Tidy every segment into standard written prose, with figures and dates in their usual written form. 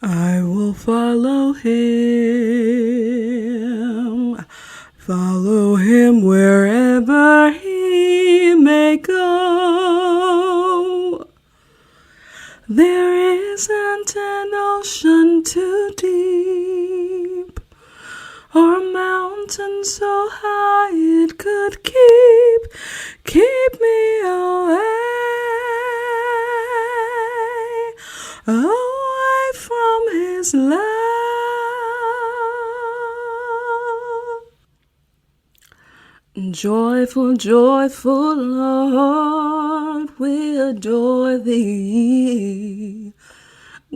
I will follow him wherever he may go. There isn't an ocean too deep, or a mountain so high it could keep me away from his love. Joyful, joyful Lord, we adore thee.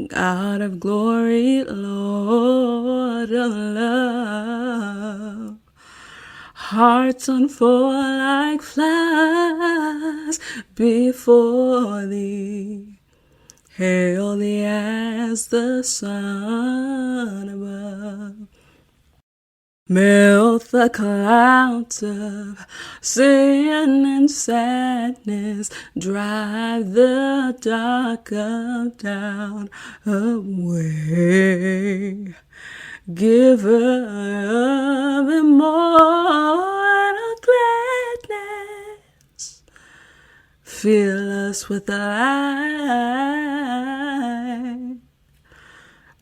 God of glory, Lord of love. Hearts unfold like flowers before thee. Hail thee as the sun above. Melt the clouds of sin and sadness, drive the dark of doubt away. Giver of immortal gladness, fill us with the light.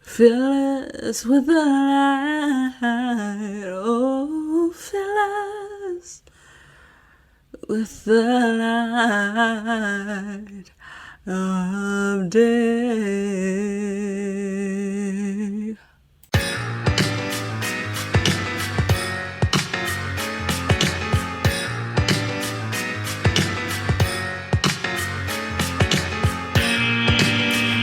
Fill us with the light, oh, fill us with the light of day.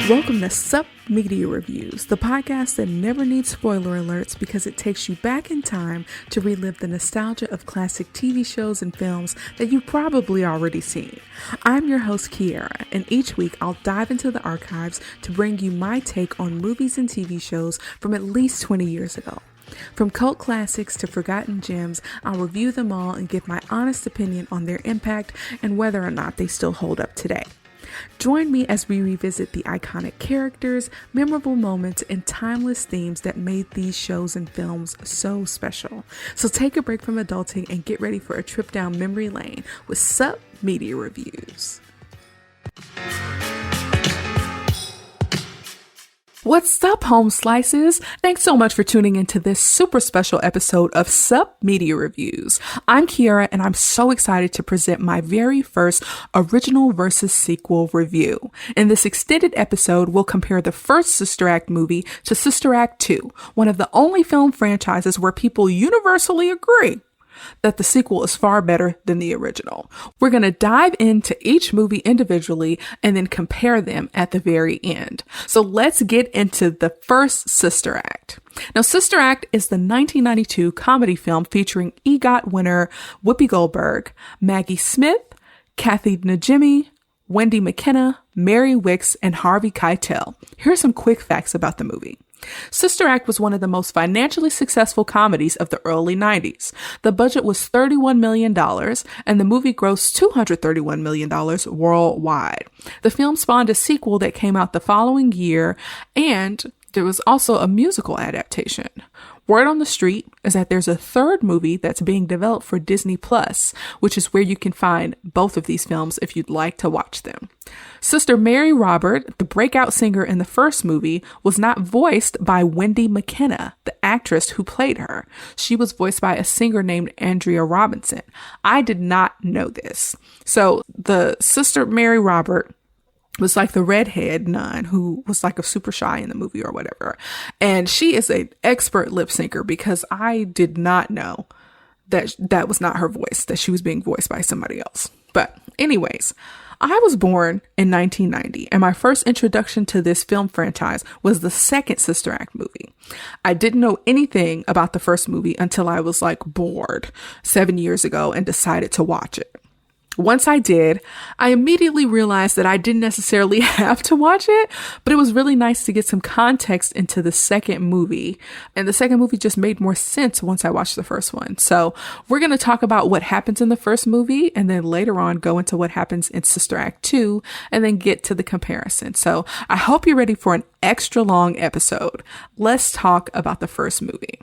Welcome to Sup Media Reviews, the podcast that never needs spoiler alerts because it takes you back in time to relive the nostalgia of classic TV shows and films that you've probably already seen. I'm your host, Kiara, and each week I'll dive into the archives to bring you my take on movies and TV shows from at least 20 years ago. From cult classics to forgotten gems, I'll review them all and give my honest opinion on their impact and whether or not they still hold up today. Join me as we revisit the iconic characters, memorable moments, and timeless themes that made these shows and films so special. So take a break from adulting and get ready for a trip down memory lane with Sup Media Reviews. What's up, home slices? Thanks so much for tuning into this super special episode of Sup Media Reviews. I'm Kiara, and I'm so excited to present my very first original versus sequel review. In this extended episode, we'll compare the first Sister Act movie to Sister Act 2, one of the only film franchises where people universally agree that the sequel is far better than the original. We're going to dive into each movie individually and then compare them at the very end. So let's get into the first Sister Act. Now, Sister Act is the 1992 comedy film featuring EGOT winner Whoopi Goldberg, Maggie Smith, Kathy Najimy, Wendy McKenna, Mary Wicks, and Harvey Keitel. Here are some quick facts about the movie. Sister Act was one of the most financially successful comedies of the early 90s. The budget was $31 million, and the movie grossed $231 million worldwide. The film spawned a sequel that came out the following year, and there was also a musical adaptation. Word on the street is that there's a third movie that's being developed for Disney Plus, which is where you can find both of these films if you'd like to watch them. Sister Mary Robert, the breakout singer in the first movie, was not voiced by Wendy McKenna, the actress who played her. She was voiced by a singer named Andrea Robinson. I did not know this. So the Sister Mary Robert was like the redhead nun who was like a super shy in the movie or whatever. And she is an expert lip syncer because I did not know that that was not her voice, that she was being voiced by somebody else. But anyways, I was born in 1990 and my first introduction to this film franchise was the second Sister Act movie. I didn't know anything about the first movie until I was like bored 7 years ago and decided to watch it. Once I did, I immediately realized that I didn't necessarily have to watch it, but it was really nice to get some context into the second movie. And the second movie just made more sense once I watched the first one. So we're going to talk about what happens in the first movie and then later on go into what happens in Sister Act 2 and then get to the comparison. So I hope you're ready for an extra long episode. Let's talk about the first movie.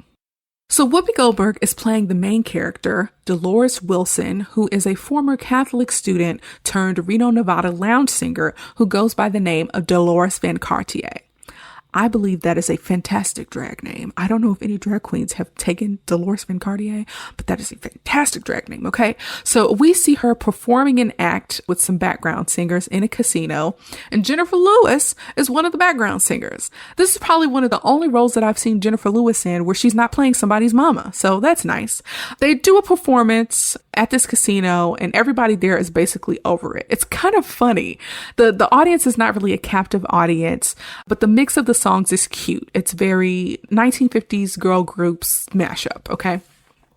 So Whoopi Goldberg is playing the main character, Dolores Wilson, who is a former Catholic student turned Reno, Nevada lounge singer who goes by the name of Dolores Van Cartier. I believe that is a fantastic drag name. I don't know if any drag queens have taken Dolores Van Cartier, but that is a fantastic drag name, okay? So we see her performing an act with some background singers in a casino, and Jennifer Lewis is one of the background singers. This is probably one of the only roles that I've seen Jennifer Lewis in where she's not playing somebody's mama, so that's nice. They do a performance at this casino, and everybody there is basically over it. It's kind of funny. The audience is not really a captive audience, but the mix of the songs is cute. It's very 1950s girl groups mashup, okay?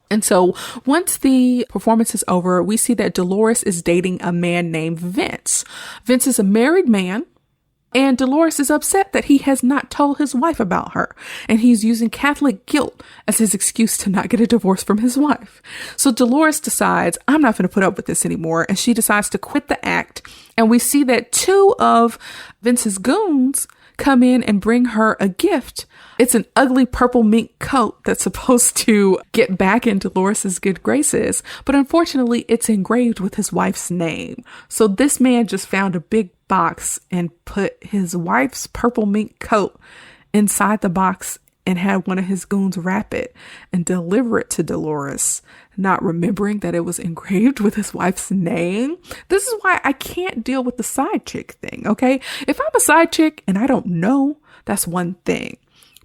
And so once the performance is over, we see that Dolores is dating a man named Vince. Vince is a married man, and Dolores is upset that he has not told his wife about her, and he's using Catholic guilt as his excuse to not get a divorce from his wife. So Dolores decides, I'm not going to put up with this anymore, and she decides to quit the act, and we see that two of Vince's goons come in and bring her a gift. It's an ugly purple mink coat that's supposed to get back in Dolores's good graces, but unfortunately it's engraved with his wife's name. So this man just found a big box and put his wife's purple mink coat inside the box and had one of his goons wrap it and deliver it to Dolores, not remembering that it was engraved with his wife's name. This is why I can't deal with the side chick thing, okay? If I'm a side chick and I don't know, that's one thing.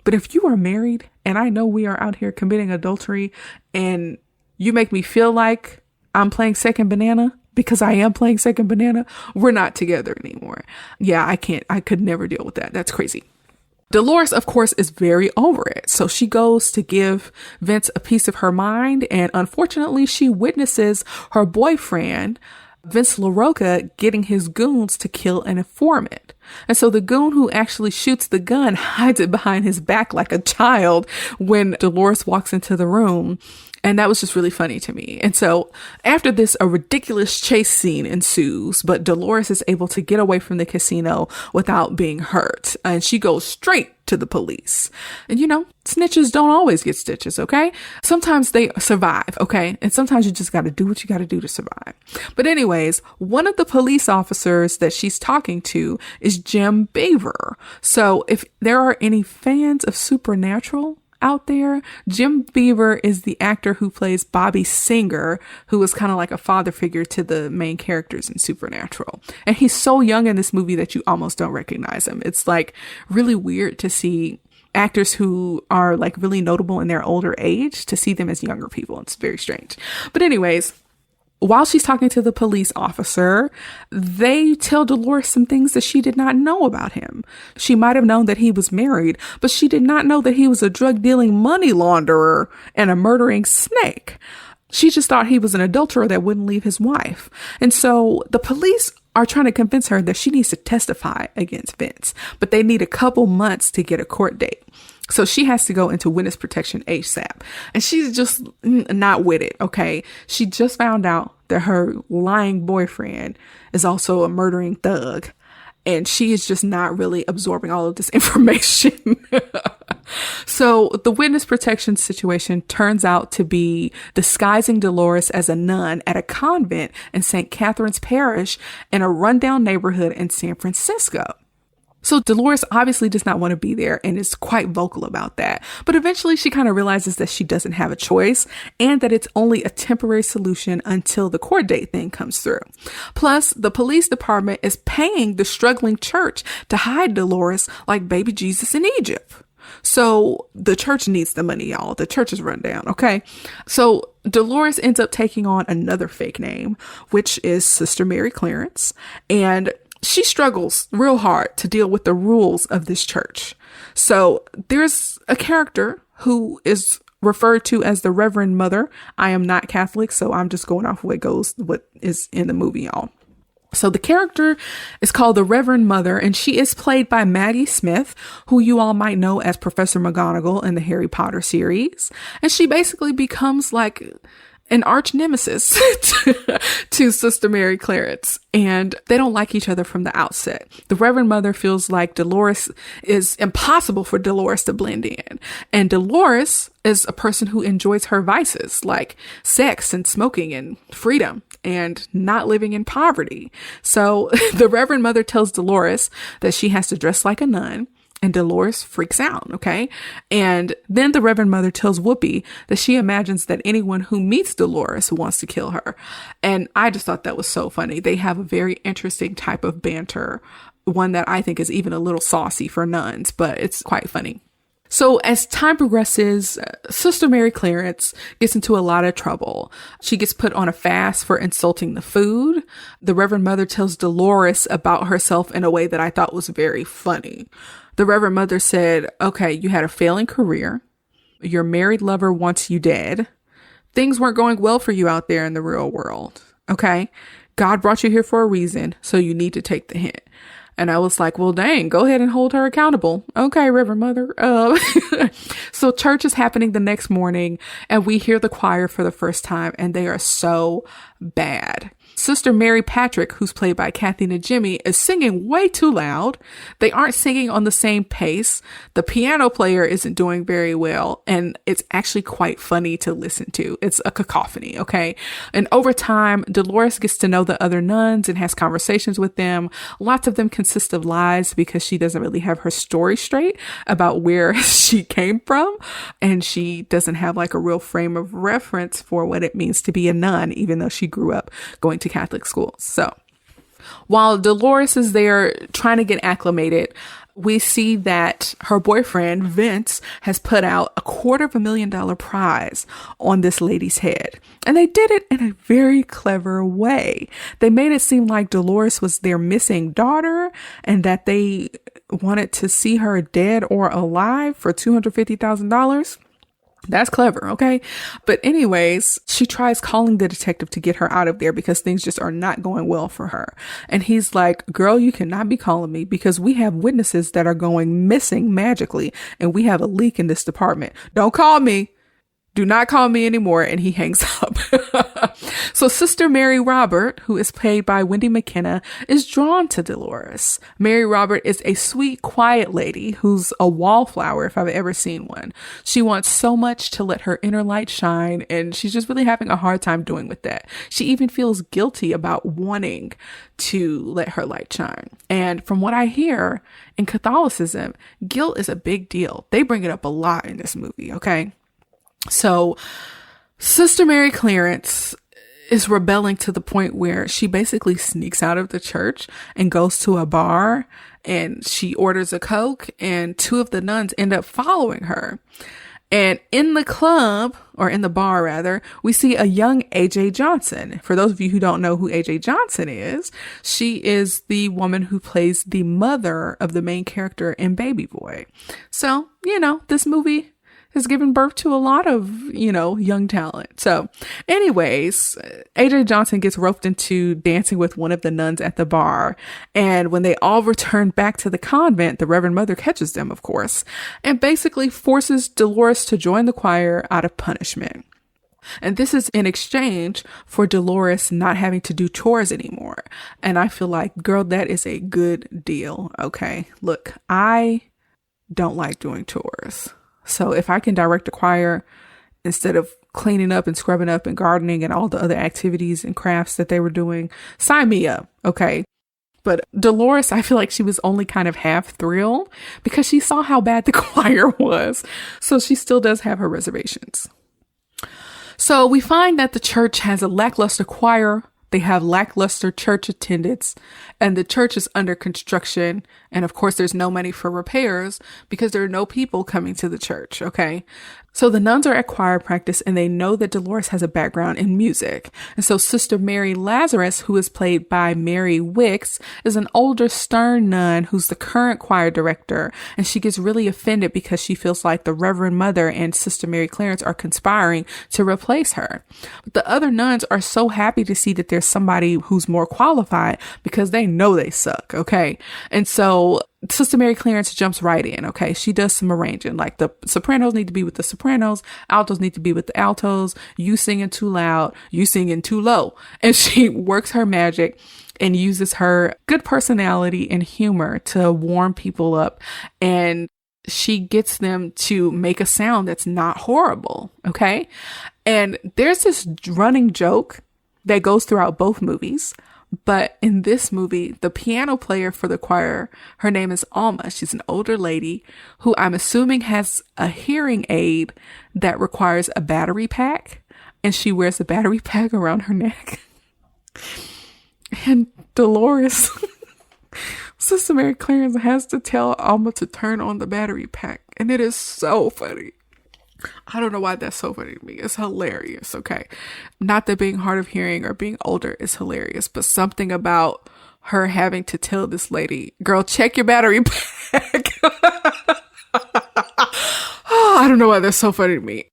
But if you are married and I know we are out here committing adultery and you make me feel like I'm playing second banana because I am playing second banana, we're not together anymore. Yeah, I could never deal with that. That's crazy. Dolores, of course, is very over it. So she goes to give Vince a piece of her mind. And unfortunately, she witnesses her boyfriend, Vince LaRocca, getting his goons to kill an informant. And so the goon who actually shoots the gun hides it behind his back like a child when Dolores walks into the room. And that was just really funny to me. And so after this, a ridiculous chase scene ensues, but Dolores is able to get away from the casino without being hurt. And she goes straight to the police. And you know, snitches don't always get stitches, okay? Sometimes they survive, okay? And sometimes you just got to do what you got to do to survive. But anyways, one of the police officers that she's talking to is Jim Beaver. So if there are any fans of Supernatural out there, Jim Beaver is the actor who plays Bobby Singer, who is kind of like a father figure to the main characters in Supernatural. And he's so young in this movie that you almost don't recognize him. It's like really weird to see actors who are like really notable in their older age, to see them as younger people. It's very strange. But anyways, while she's talking to the police officer, they tell Dolores some things that she did not know about him. She might have known that he was married, but she did not know that he was a drug-dealing money launderer and a murdering snake. She just thought he was an adulterer that wouldn't leave his wife. And so the police are trying to convince her that she needs to testify against Vince, but they need a couple months to get a court date. So she has to go into witness protection ASAP. And she's just not with it, okay? She just found out that her lying boyfriend is also a murdering thug. And she is just not really absorbing all of this information. So the witness protection situation turns out to be disguising Dolores as a nun at a convent in St. Catherine's Parish in a rundown neighborhood in San Francisco. So Dolores obviously does not want to be there and is quite vocal about that. But eventually she kind of realizes that she doesn't have a choice and that it's only a temporary solution until the court date thing comes through. Plus, the police department is paying the struggling church to hide Dolores like baby Jesus in Egypt. So the church needs the money, y'all. The church is run down, okay? So Dolores ends up taking on another fake name, which is Sister Mary Clarence. And she struggles real hard to deal with the rules of this church. So there's a character who is referred to as the Reverend Mother. I am not Catholic, so I'm just going off what is in the movie, y'all. So the character is called the Reverend Mother, and she is played by Maggie Smith, who you all might know as Professor McGonagall in the Harry Potter series. And she basically becomes like an arch nemesis to Sister Mary Clarence, and they don't like each other from the outset. The Reverend Mother feels like Dolores is impossible for Dolores to blend in, and Dolores is a person who enjoys her vices like sex and smoking and freedom and not living in poverty. So the Reverend Mother tells Dolores that she has to dress like a nun, and Dolores freaks out, okay? And then the Reverend Mother tells Whoopi that she imagines that anyone who meets Dolores wants to kill her. And I just thought that was so funny. They have a very interesting type of banter, one that I think is even a little saucy for nuns, but it's quite funny. So as time progresses, Sister Mary Clarence gets into a lot of trouble. She gets put on a fast for insulting the food. The Reverend Mother tells Dolores about herself in a way that I thought was very funny. The Reverend Mother said, okay, you had a failing career. Your married lover wants you dead. Things weren't going well for you out there in the real world. Okay. God brought you here for a reason, so you need to take the hint. And I was like, well, dang, go ahead and hold her accountable. Okay, Reverend Mother. So church is happening the next morning, and we hear the choir for the first time, and they are so bad. Sister Mary Patrick, who's played by Kathy Najimy, is singing way too loud. They aren't singing on the same pace. The piano player isn't doing very well, and it's actually quite funny to listen to. It's a cacophony, okay? And over time, Dolores gets to know the other nuns and has conversations with them. Lots of them consist of lies because she doesn't really have her story straight about where she came from, and she doesn't have like a real frame of reference for what it means to be a nun, even though she grew up going to Catholic schools. So while Dolores is there trying to get acclimated, we see that her boyfriend, Vince, has put out $250,000 prize on this lady's head. And they did it in a very clever way. They made it seem like Dolores was their missing daughter and that they wanted to see her dead or alive for $250,000. That's clever, okay? But anyways, she tries calling the detective to get her out of there because things just are not going well for her. And he's like, girl, you cannot be calling me because we have witnesses that are going missing magically and we have a leak in this department. Don't call me. Do not call me anymore. And he hangs up. So Sister Mary Robert, who is played by Wendy McKenna, is drawn to Dolores. Mary Robert is a sweet, quiet lady who's a wallflower if I've ever seen one. She wants so much to let her inner light shine, and she's just really having a hard time doing with that. She even feels guilty about wanting to let her light shine. And from what I hear in Catholicism, guilt is a big deal. They bring it up a lot in this movie, okay? So Sister Mary Clarence is rebelling to the point where she basically sneaks out of the church and goes to a bar and she orders a Coke, and two of the nuns end up following her. And in the club, or in the bar rather, we see a young AJ Johnson. For those of you who don't know who AJ Johnson is, she is the woman who plays the mother of the main character in Baby Boy. So, this movie has given birth to a lot of, young talent. So anyways, AJ Johnson gets roped into dancing with one of the nuns at the bar. And when they all return back to the convent, the Reverend Mother catches them, of course, and basically forces Dolores to join the choir out of punishment. And this is in exchange for Dolores not having to do chores anymore. And I feel like, girl, that is a good deal. Okay. Look, I don't like doing chores. So if I can direct a choir instead of cleaning up and scrubbing up and gardening and all the other activities and crafts that they were doing, sign me up. Okay. But Dolores, I feel like she was only kind of half thrilled because she saw how bad the choir was. So she still does have her reservations. So we find that the church has a lackluster choir. They have lackluster church attendance, and the church is under construction. And of course, there's no money for repairs because there are no people coming to the church. Okay. So the nuns are at choir practice and they know that Dolores has a background in music. And so Sister Mary Lazarus, who is played by Mary Wicks, is an older stern nun who's the current choir director. And she gets really offended because she feels like the Reverend Mother and Sister Mary Clarence are conspiring to replace her. But the other nuns are so happy to see that there's somebody who's more qualified because they know they suck. Okay. And so Sister Mary Clarence jumps right in. Okay. She does some arranging, like the sopranos need to be with the sopranos, altos need to be with the altos, you singing too loud, you singing too low. And she works her magic and uses her good personality and humor to warm people up. And she gets them to make a sound that's not horrible. Okay. And there's this running joke that goes throughout both movies. But in this movie, the piano player for the choir, her name is Alma. She's an older lady who I'm assuming has a hearing aid that requires a battery pack. And she wears a battery pack around her neck. And Dolores, Sister Mary Clarence, has to tell Alma to turn on the battery pack. And it is so funny. I don't know why that's so funny to me. It's hilarious, okay? Not that being hard of hearing or being older is hilarious, but something about her having to tell this lady, girl, check your battery pack. Oh, I don't know why that's so funny to me.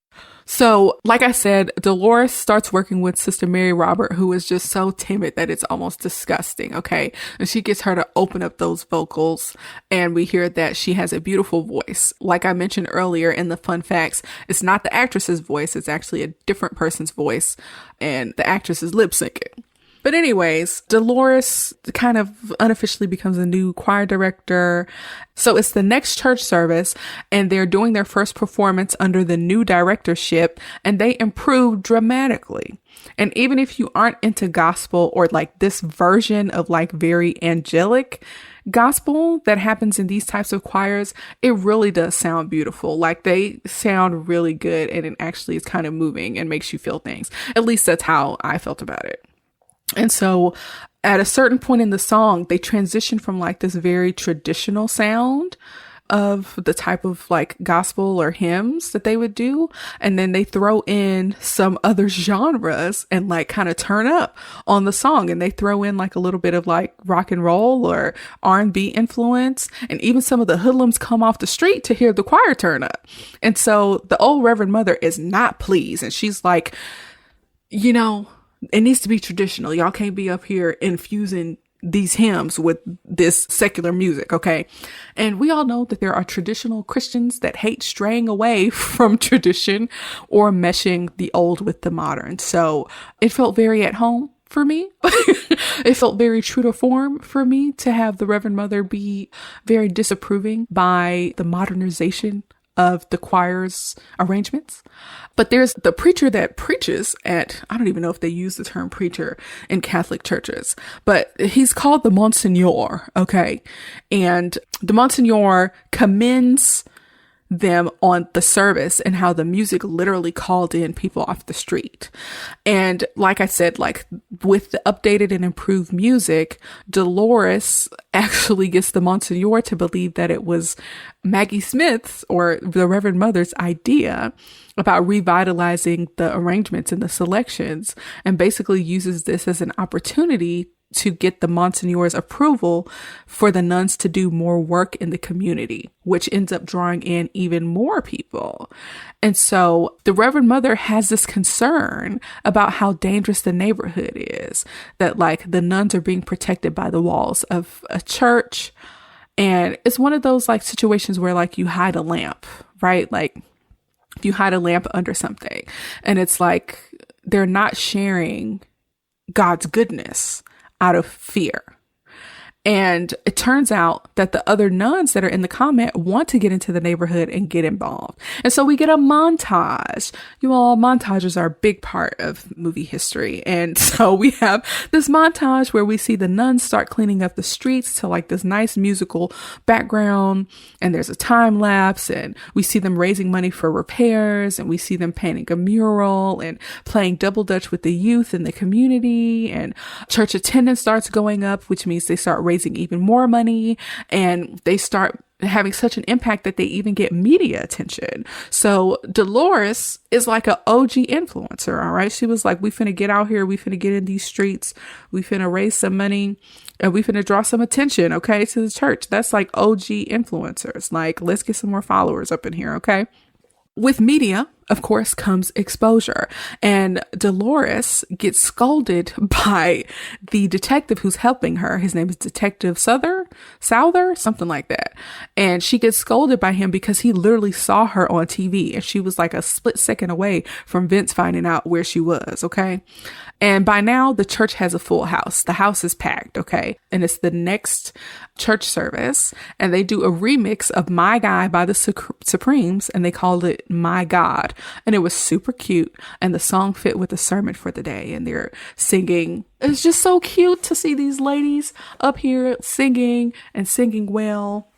So, like I said, Dolores starts working with Sister Mary Robert, who is just so timid that it's almost disgusting, okay? And she gets her to open up those vocals, and we hear that she has a beautiful voice. Like I mentioned earlier in the fun facts, it's not the actress's voice, it's actually a different person's voice, and the actress is lip syncing. But anyways, Dolores kind of unofficially becomes a new choir director. So it's the next church service and they're doing their first performance under the new directorship and they improve dramatically. And even if you aren't into gospel or like this version of like very angelic gospel that happens in these types of choirs, it really does sound beautiful. Like they sound really good and it actually is kind of moving and makes you feel things. At least that's how I felt about it. And so at a certain point in the song, they transition from like this very traditional sound of the type of like gospel or hymns that they would do. And then they throw in some other genres and like kind of turn up on the song. And they throw in like a little bit of like rock and roll or R&B influence. And even some of the hoodlums come off the street to hear the choir turn up. And so the old Reverend Mother is not pleased. And she's like, you know, it needs to be traditional. Y'all can't be up here infusing these hymns with this secular music, okay? And we all know that there are traditional Christians that hate straying away from tradition or meshing the old with the modern. So it felt very at home for me. It felt very true to form for me to have the Reverend Mother be very disapproving by the modernization of the choir's arrangements. But there's the preacher that preaches at, I don't even know if they use the term preacher in Catholic churches, but he's called the Monsignor, okay? And the Monsignor commends them on the service and how the music literally called in people off the street. And like I said, like with the updated and improved music, Dolores actually gets the Monsignor to believe that it was Maggie Smith's or the Reverend Mother's idea about revitalizing the arrangements and the selections, and basically uses this as an opportunity to get the Monsignor's approval for the nuns to do more work in the community, which ends up drawing in even more people. And so the Reverend Mother has this concern about how dangerous the neighborhood is, that like the nuns are being protected by the walls of a church. And it's one of those like situations where like you hide a lamp, right? Like you hide a lamp under something and it's like they're not sharing God's goodness out of fear. And it turns out that the other nuns that are in the comment want to get into the neighborhood and get involved. And so we get a montage. You all, montages are a big part of movie history. And so we have this montage where we see the nuns start cleaning up the streets to like this nice musical background. And there's a time lapse and we see them raising money for repairs and we see them painting a mural and playing double dutch with the youth in the community. And church attendance starts going up, which means they start raising even more money and they start having such an impact that they even get media attention. So Dolores is like an OG influencer, all right? She was like, we finna get out here, we finna get in these streets, we finna raise some money, and we finna draw some attention, okay, to the church. That's like OG influencers. Like, let's get some more followers up in here, okay? With media, of course, comes exposure. And Dolores gets scolded by the detective who's helping her. His name is Detective Souther, something like that. And she gets scolded by him because he literally saw her on TV. And she was like a split second away from Vince finding out where she was, okay? And by now, the church has a full house. The house is packed, okay? And it's the next church service. And they do a remix of My Guy by the Supremes. And they called it My God. And it was super cute. And the song fit with the sermon for the day. And they're singing. It's just so cute to see these ladies up here singing and singing well.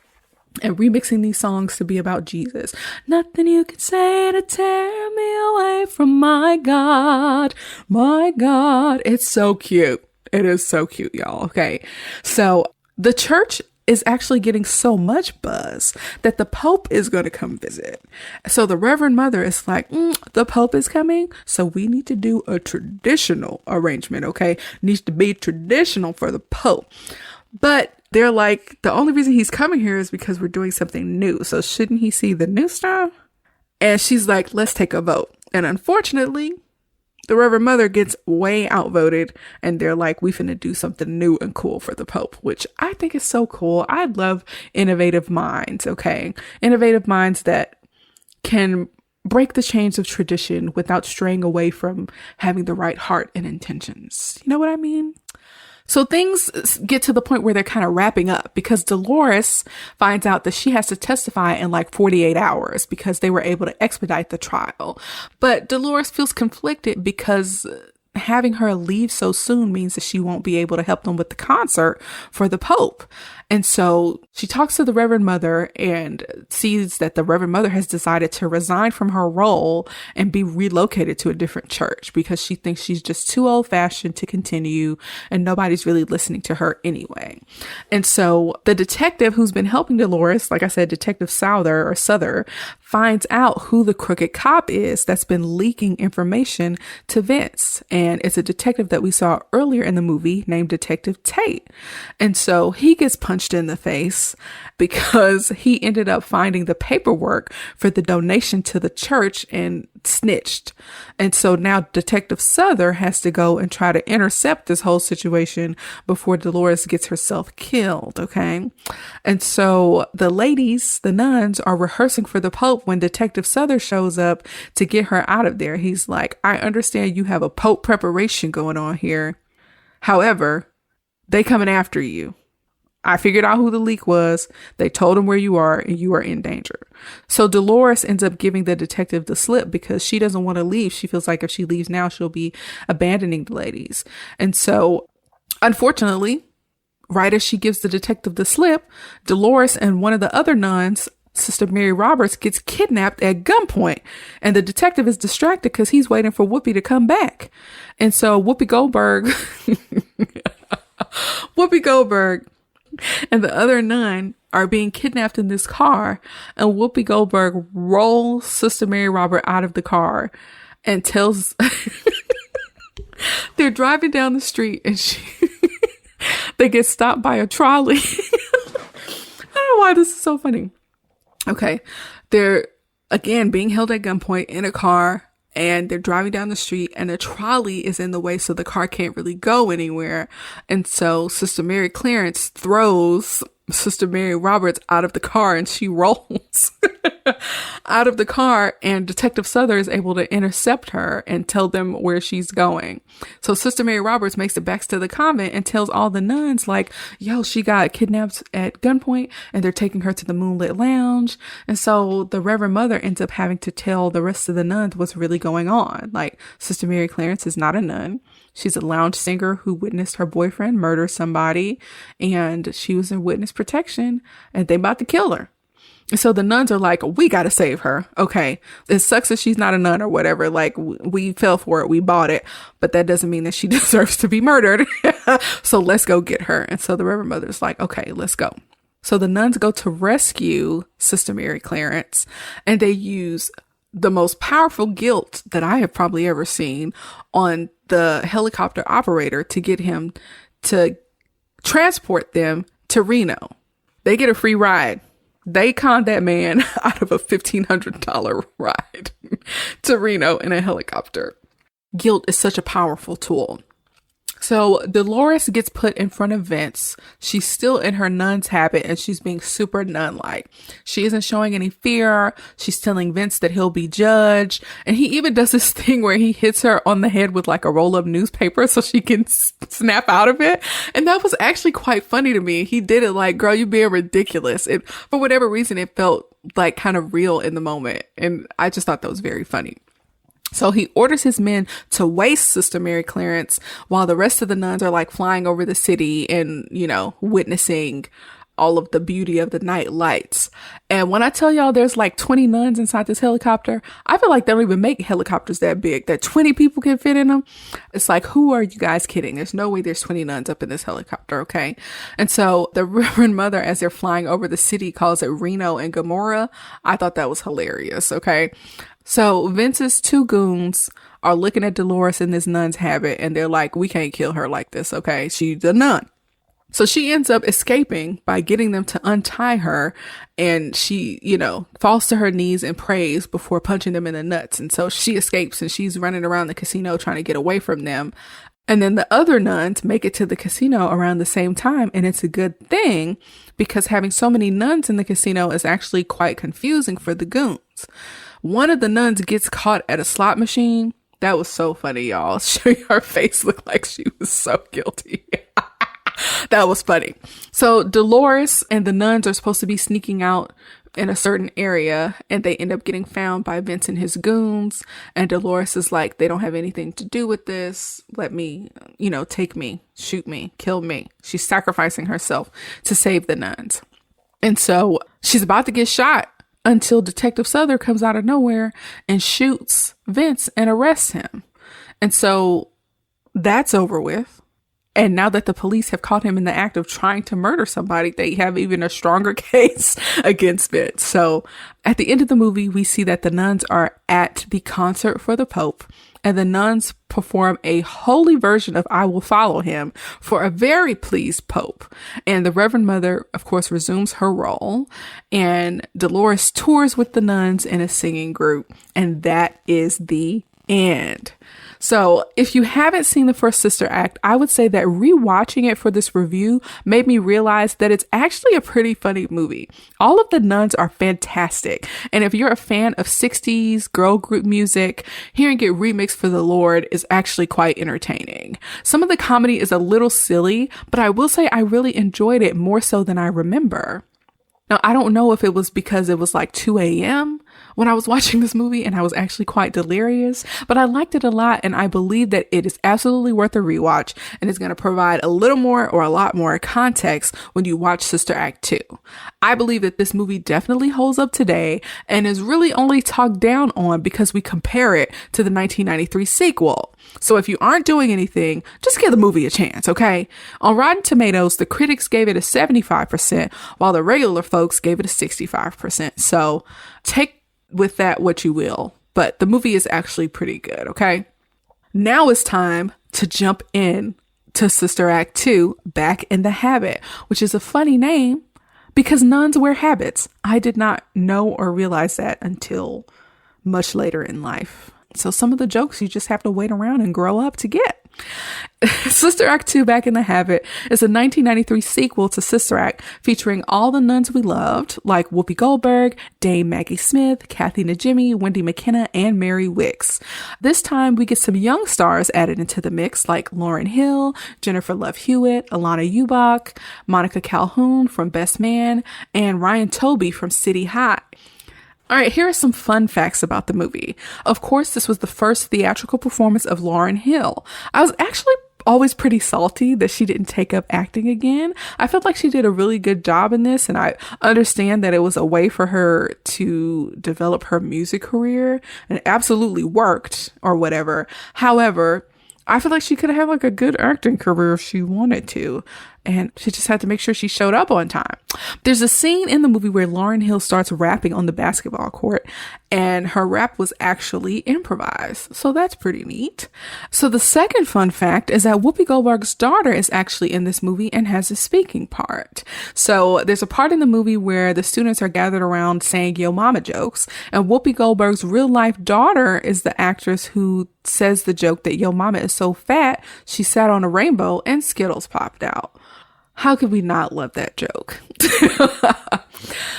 And remixing these songs to be about Jesus. Nothing you can say to tear me away from my God. My God. It's so cute. It is so cute, y'all. Okay. So the church is actually getting so much buzz that the Pope is going to come visit. So the Reverend Mother is like, the Pope is coming. So we need to do a traditional arrangement. Okay. Needs to be traditional for the Pope. But they're like, the only reason he's coming here is because we're doing something new. So shouldn't he see the new stuff? And she's like, let's take a vote. And unfortunately, the Reverend Mother gets way outvoted. And they're like, we finna do something new and cool for the Pope, which I think is so cool. I love innovative minds, okay? Innovative minds that can break the chains of tradition without straying away from having the right heart and intentions. You know what I mean? So things get to the point where they're kind of wrapping up because Dolores finds out that she has to testify in like 48 hours because they were able to expedite the trial. But Dolores feels conflicted because having her leave so soon means that she won't be able to help them with the concert for the Pope. And so she talks to the Reverend Mother and sees that the Reverend Mother has decided to resign from her role and be relocated to a different church because she thinks she's just too old fashioned to continue and nobody's really listening to her anyway. And so the detective who's been helping Dolores, like I said, Detective Souther, finds out who the crooked cop is that's been leaking information to Vince. And it's a detective that we saw earlier in the movie named Detective Tate. And so he gets punched in the face because he ended up finding the paperwork for the donation to the church and snitched. And so now Detective Souther has to go and try to intercept this whole situation before Dolores gets herself killed. Okay. And so the ladies, the nuns, are rehearsing for the Pope when Detective Souther shows up to get her out of there. He's like, I understand you have a Pope preparation going on here. However, they coming after you. I figured out who the leak was. They told him where you are and you are in danger. So Dolores ends up giving the detective the slip because she doesn't want to leave. She feels like if she leaves now, she'll be abandoning the ladies. And so unfortunately, right as she gives the detective the slip, Dolores and one of the other nuns, Sister Mary Roberts, gets kidnapped at gunpoint. And the detective is distracted because he's waiting for Whoopi to come back. And so Whoopi Goldberg and the other nun are being kidnapped in this car, and Whoopi Goldberg rolls Sister Mary Robert out of the car and tells they're driving down the street and they get stopped by a trolley. I don't know why this is so funny. Okay. They're again being held at gunpoint in a car. And they're driving down the street and a trolley is in the way, so the car can't really go anywhere. And so Sister Mary Clarence throws Sister Mary Roberts out of the car and she rolls out of the car, and Detective Souther is able to intercept her and tell them where she's going. So Sister Mary Roberts makes it back to the convent and tells all the nuns like, yo, she got kidnapped at gunpoint and they're taking her to the Moonlit Lounge. And so the Reverend Mother ends up having to tell the rest of the nuns what's really going on. Like, Sister Mary Clarence is not a nun. She's a lounge singer who witnessed her boyfriend murder somebody, and she was in witness protection and they about to kill her. So the nuns are like, we got to save her. Okay. It sucks that she's not a nun or whatever. Like, we fell for it. We bought it, but that doesn't mean that she deserves to be murdered. So let's go get her. And so the Reverend Mother's like, okay, let's go. So the nuns go to rescue Sister Mary Clarence, and they use the most powerful guilt that I have probably ever seen on the helicopter operator to get him to transport them to Reno. They get a free ride. They conned that man out of a $1,500 ride to Reno in a helicopter. Guilt is such a powerful tool. So Dolores gets put in front of Vince. She's still in her nun's habit and she's being super nun-like. She isn't showing any fear. She's telling Vince that he'll be judged. And he even does this thing where he hits her on the head with like a roll of newspaper so she can snap out of it. And that was actually quite funny to me. He did it like, girl, you being ridiculous. And for whatever reason, it felt like kind of real in the moment. And I just thought that was very funny. So he orders his men to waste Sister Mary Clarence while the rest of the nuns are like flying over the city and, you know, witnessing all of the beauty of the night lights. And when I tell y'all there's like 20 nuns inside this helicopter, I feel like they don't even make helicopters that big, that 20 people can fit in them. It's like, who are you guys kidding? There's no way there's 20 nuns up in this helicopter, okay? And so the Reverend Mother, as they're flying over the city, calls it Reno and Gomorrah. I thought that was hilarious, okay? So Vince's two goons are looking at Dolores in this nun's habit and they're like, we can't kill her like this, okay? She's a nun. So she ends up escaping by getting them to untie her, and she, you know, falls to her knees and prays before punching them in the nuts. And so she escapes and she's running around the casino trying to get away from them. And then the other nuns make it to the casino around the same time. And it's a good thing because having so many nuns in the casino is actually quite confusing for the goons. One of the nuns gets caught at a slot machine. That was so funny, y'all. Her face looked like she was so guilty. That was funny. So Dolores and the nuns are supposed to be sneaking out in a certain area, and they end up getting found by Vince and his goons. And Dolores is like, they don't have anything to do with this. Let me, you know, take me, shoot me, kill me. She's sacrificing herself to save the nuns. And so she's about to get shot until Detective Souther comes out of nowhere and shoots Vince and arrests him. And so that's over with. And now that the police have caught him in the act of trying to murder somebody, they have even a stronger case against Vince. So at the end of the movie, we see that the nuns are at the concert for the Pope, and the nuns perform a holy version of I Will Follow Him for a very pleased Pope. And the Reverend Mother, of course, resumes her role, and Dolores tours with the nuns in a singing group. And that is the end. So if you haven't seen the first Sister Act, I would say that rewatching it for this review made me realize that it's actually a pretty funny movie. All of the nuns are fantastic. And if you're a fan of 60s girl group music, hearing it remixed for the Lord is actually quite entertaining. Some of the comedy is a little silly, but I will say I really enjoyed it more so than I remember. Now, I don't know if it was because it was like 2 a.m. when I was watching this movie and I was actually quite delirious, but I liked it a lot, and I believe that it is absolutely worth a rewatch and is going to provide a little more or a lot more context when you watch Sister Act 2. I believe that this movie definitely holds up today and is really only talked down on because we compare it to the 1993 sequel. So if you aren't doing anything, just give the movie a chance, okay? On Rotten Tomatoes, the critics gave it a 75%, while the regular folks gave it a 65%. So take with that what you will, but the movie is actually pretty good, okay? Now it's time to jump in to Sister Act 2, Back in the Habit, which is a funny name because nuns wear habits. I did not know or realize that until much later in life. So some of the jokes you just have to wait around and grow up to get. Sister Act 2 Back in the Habit is a 1993 sequel to Sister Act featuring all the nuns we loved, like Whoopi Goldberg, Dame Maggie Smith, Kathy Najimy, Wendy McKenna, and Mary Wicks. This time we get some young stars added into the mix, like Lauryn Hill, Jennifer Love Hewitt, Alana Ubach, Monica Calhoun from Best Man, and Ryan Toby from City High. All right, here are some fun facts about the movie. Of course, this was the first theatrical performance of Lauryn Hill. I was actually always pretty salty that she didn't take up acting again. I felt like she did a really good job in this, and I understand that it was a way for her to develop her music career, and it absolutely worked or whatever. However, I feel like she could have like a good acting career if she wanted to. and she just had to make sure she showed up on time. There's a scene in the movie where Lauryn Hill starts rapping on the basketball court, and her rap was actually improvised. So that's pretty neat. So the second fun fact is that Whoopi Goldberg's daughter is actually in this movie and has a speaking part. So there's a part in the movie where the students are gathered around saying yo mama jokes, and Whoopi Goldberg's real life daughter is the actress who says the joke that yo mama is so fat she sat on a rainbow and Skittles popped out. How could we not love that joke?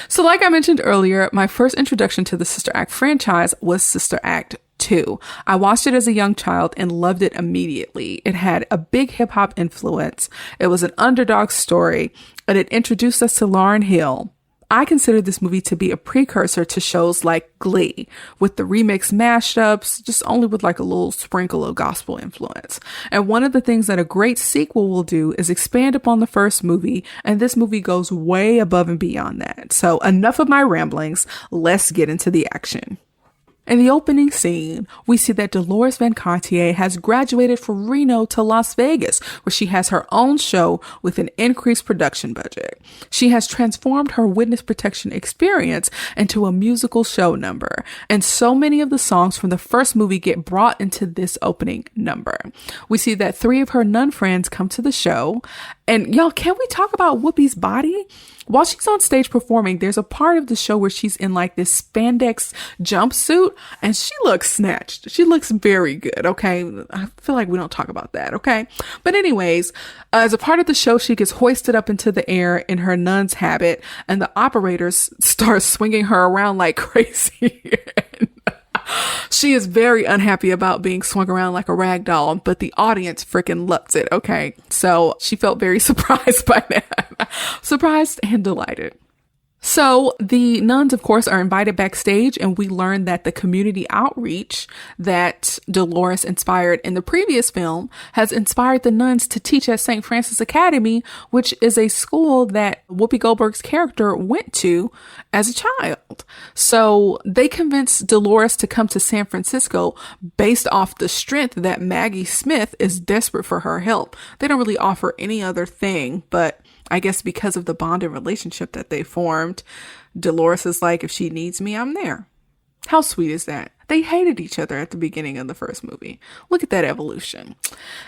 So like I mentioned earlier, my first introduction to the Sister Act franchise was Sister Act 2. I watched it as a young child and loved it immediately. It had a big hip hop influence. It was an underdog story, and it introduced us to Lauryn Hill. I consider this movie to be a precursor to shows like Glee, with the remix mashups, just only with like a little sprinkle of gospel influence. And one of the things that a great sequel will do is expand upon the first movie, and this movie goes way above and beyond that. So enough of my ramblings, let's get into the action. In the opening scene, we see that Dolores Van Cartier has graduated from Reno to Las Vegas, where she has her own show with an increased production budget. She has transformed her witness protection experience into a musical show number, and so many of the songs from the first movie get brought into this opening number. We see that 3 of her nun friends come to the show, and y'all, can we talk about Whoopi's body? While she's on stage performing, there's a part of the show where she's in like this spandex jumpsuit and she looks snatched. She looks very good. Okay. I feel like we don't talk about that. Okay. But anyways, as a part of the show, she gets hoisted up into the air in her nun's habit, and the operators start swinging her around like crazy. She is very unhappy about being swung around like a rag doll, but the audience freaking loves it. Okay. So she felt very surprised by that. Surprised and delighted. So the nuns, of course, are invited backstage, and we learn that the community outreach that Dolores inspired in the previous film has inspired the nuns to teach at St. Francis Academy, which is a school that Whoopi Goldberg's character went to as a child. So they convinced Dolores to come to San Francisco based off the strength that Maggie Smith is desperate for her help. They don't really offer any other thing, but I guess because of the bonded relationship that they formed, Dolores is like, if she needs me, I'm there. How sweet is that? They hated each other at the beginning of the first movie. Look at that evolution.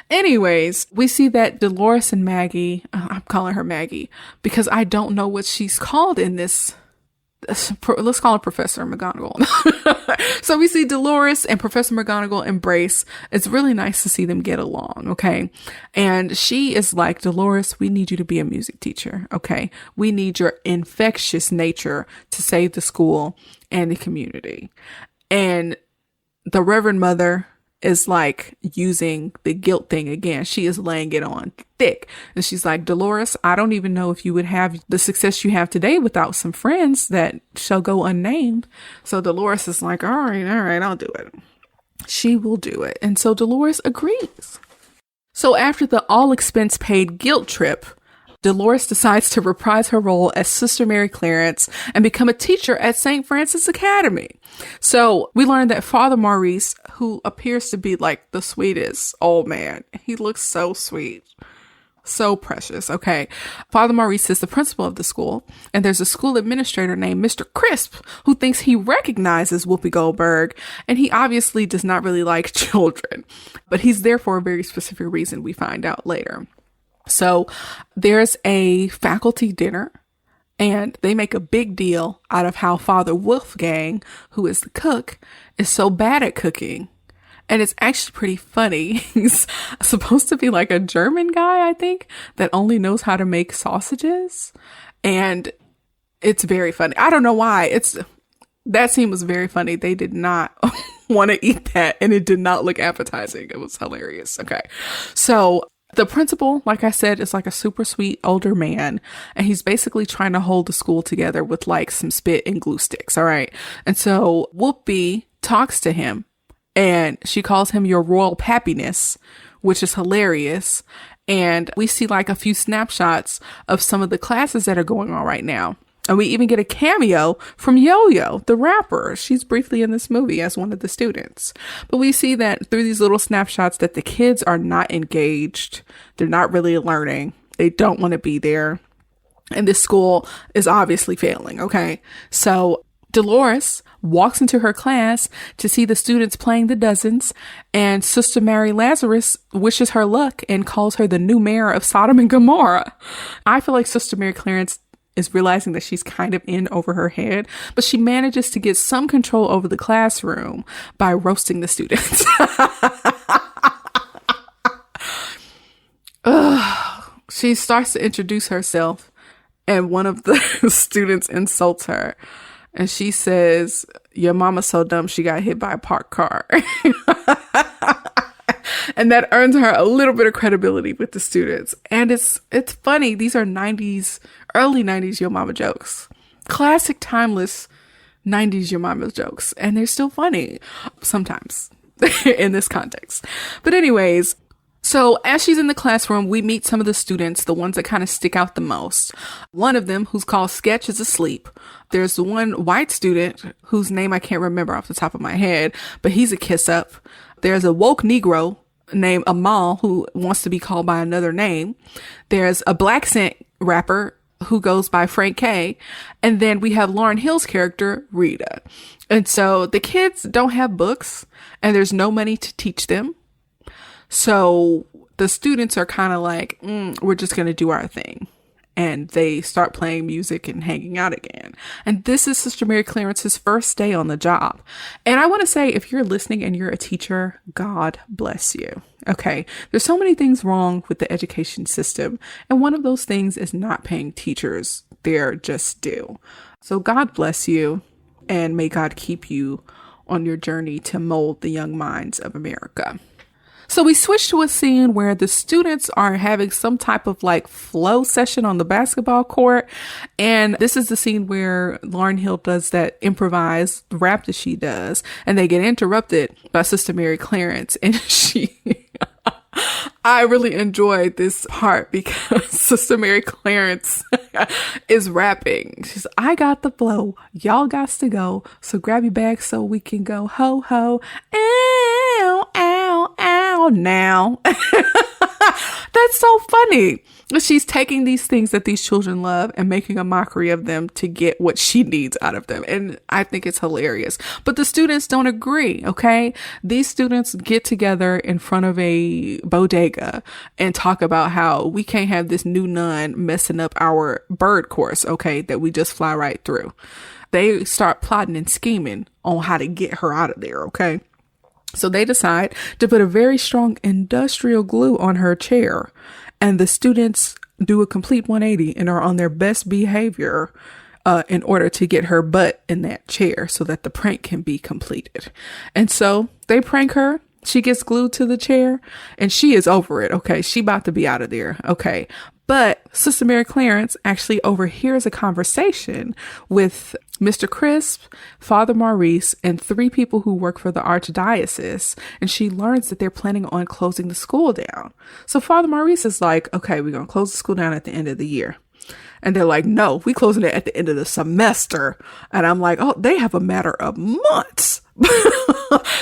Anyways, we see that Dolores and Maggie, I'm calling her Maggie because I don't know what she's called in this. Let's call her Professor McGonagall. So we see Dolores and Professor McGonagall embrace. It's really nice to see them get along. Okay. And she is like, Dolores, we need you to be a music teacher. Okay. We need your infectious nature to save the school and the community. And the Reverend Mother is like using the guilt thing again. She is laying it on thick. And she's like, Dolores, I don't even know if you would have the success you have today without some friends that shall go unnamed. So Dolores is like, all right, I'll do it. She will do it. And so Dolores agrees. So after the all expense paid guilt trip, Dolores decides to reprise her role as Sister Mary Clarence and become a teacher at St. Francis Academy. So we learned that Father Maurice, who appears to be like the sweetest old man, he looks so sweet. So precious. Okay. Father Maurice is the principal of the school, and there's a school administrator named Mr. Crisp who thinks he recognizes Whoopi Goldberg, and he obviously does not really like children, but he's there for a very specific reason we find out later. So there's a faculty dinner, and they make a big deal out of how Father Wolfgang, who is the cook, is so bad at cooking. And it's actually pretty funny. He's supposed to be like a German guy, I think, that only knows how to make sausages. And it's very funny. I don't know why. That scene was very funny. They did not want to eat that, and it did not look appetizing. It was hilarious. Okay. So the principal, like I said, is like a super sweet older man, and he's basically trying to hold the school together with like some spit and glue sticks. All right. And so Whoopi talks to him, and she calls him your royal pappiness, which is hilarious. And we see like a few snapshots of some of the classes that are going on right now. And we even get a cameo from Yo-Yo, the rapper. She's briefly in this movie as one of the students. But we see that through these little snapshots that the kids are not engaged. They're not really learning. They don't want to be there. And this school is obviously failing, okay? So Dolores walks into her class to see the students playing the dozens, and Sister Mary Lazarus wishes her luck and calls her the new mayor of Sodom and Gomorrah. I feel like Sister Mary Clarence is realizing that she's kind of in over her head, but she manages to get some control over the classroom by roasting the students. She starts to introduce herself, and one of the students insults her. And she says, your mama's so dumb she got hit by a parked car. And that earns her a little bit of credibility with the students. And it's funny. These are early 90s Yo Mama jokes. Classic, timeless 90s Yo Mama jokes. And they're still funny sometimes in this context. But anyways, so as she's in the classroom, we meet some of the students, the ones that kind of stick out the most. One of them, who's called Sketch, is asleep. There's the one white student whose name I can't remember off the top of my head, but he's a kiss up. There's a woke Negro named Amal who wants to be called by another name. There's a black scent rapper who goes by Frank K. And then we have Lauryn Hill's character, Rita. And so the kids don't have books and there's no money to teach them. So the students are kind of like, we're just going to do our thing. And they start playing music and hanging out again. And this is Sister Mary Clarence's first day on the job. And I want to say, if you're listening and you're a teacher, God bless you. Okay. There's so many things wrong with the education system. And one of those things is not paying teachers their just due. So God bless you. And may God keep you on your journey to mold the young minds of America. So we switch to a scene where the students are having some type of like flow session on the basketball court. And this is the scene where Lauryn Hill does that improvised rap that she does. And they get interrupted by Sister Mary Clarence. And I really enjoyed this part because Sister Mary Clarence is rapping. She's, I got the flow. Y'all got to go. So grab your bag so we can go ho ho. Ow, ow, ow now. That's so funny. She's taking these things that these children love and making a mockery of them to get what she needs out of them. And I think it's hilarious. But the students don't agree, okay? These students get together in front of a bodega and talk about how we can't have this new nun messing up our bird course, okay, that we just fly right through. They start plotting and scheming on how to get her out of there, okay? So they decide to put a very strong industrial glue on her chair, and the students do a complete 180 and are on their best behavior in order to get her butt in that chair so that the prank can be completed. And so they prank her. She gets glued to the chair and she is over it. Okay. She about to be out of there. Okay. But Sister Mary Clarence actually overhears a conversation with Mr. Crisp, Father Maurice, and 3 people who work for the Archdiocese. And she learns that they're planning on closing the school down. So Father Maurice is like, okay, we're going to close the school down at the end of the year. And they're like, no, we closing it at the end of the semester. And I'm like, oh, they have a matter of months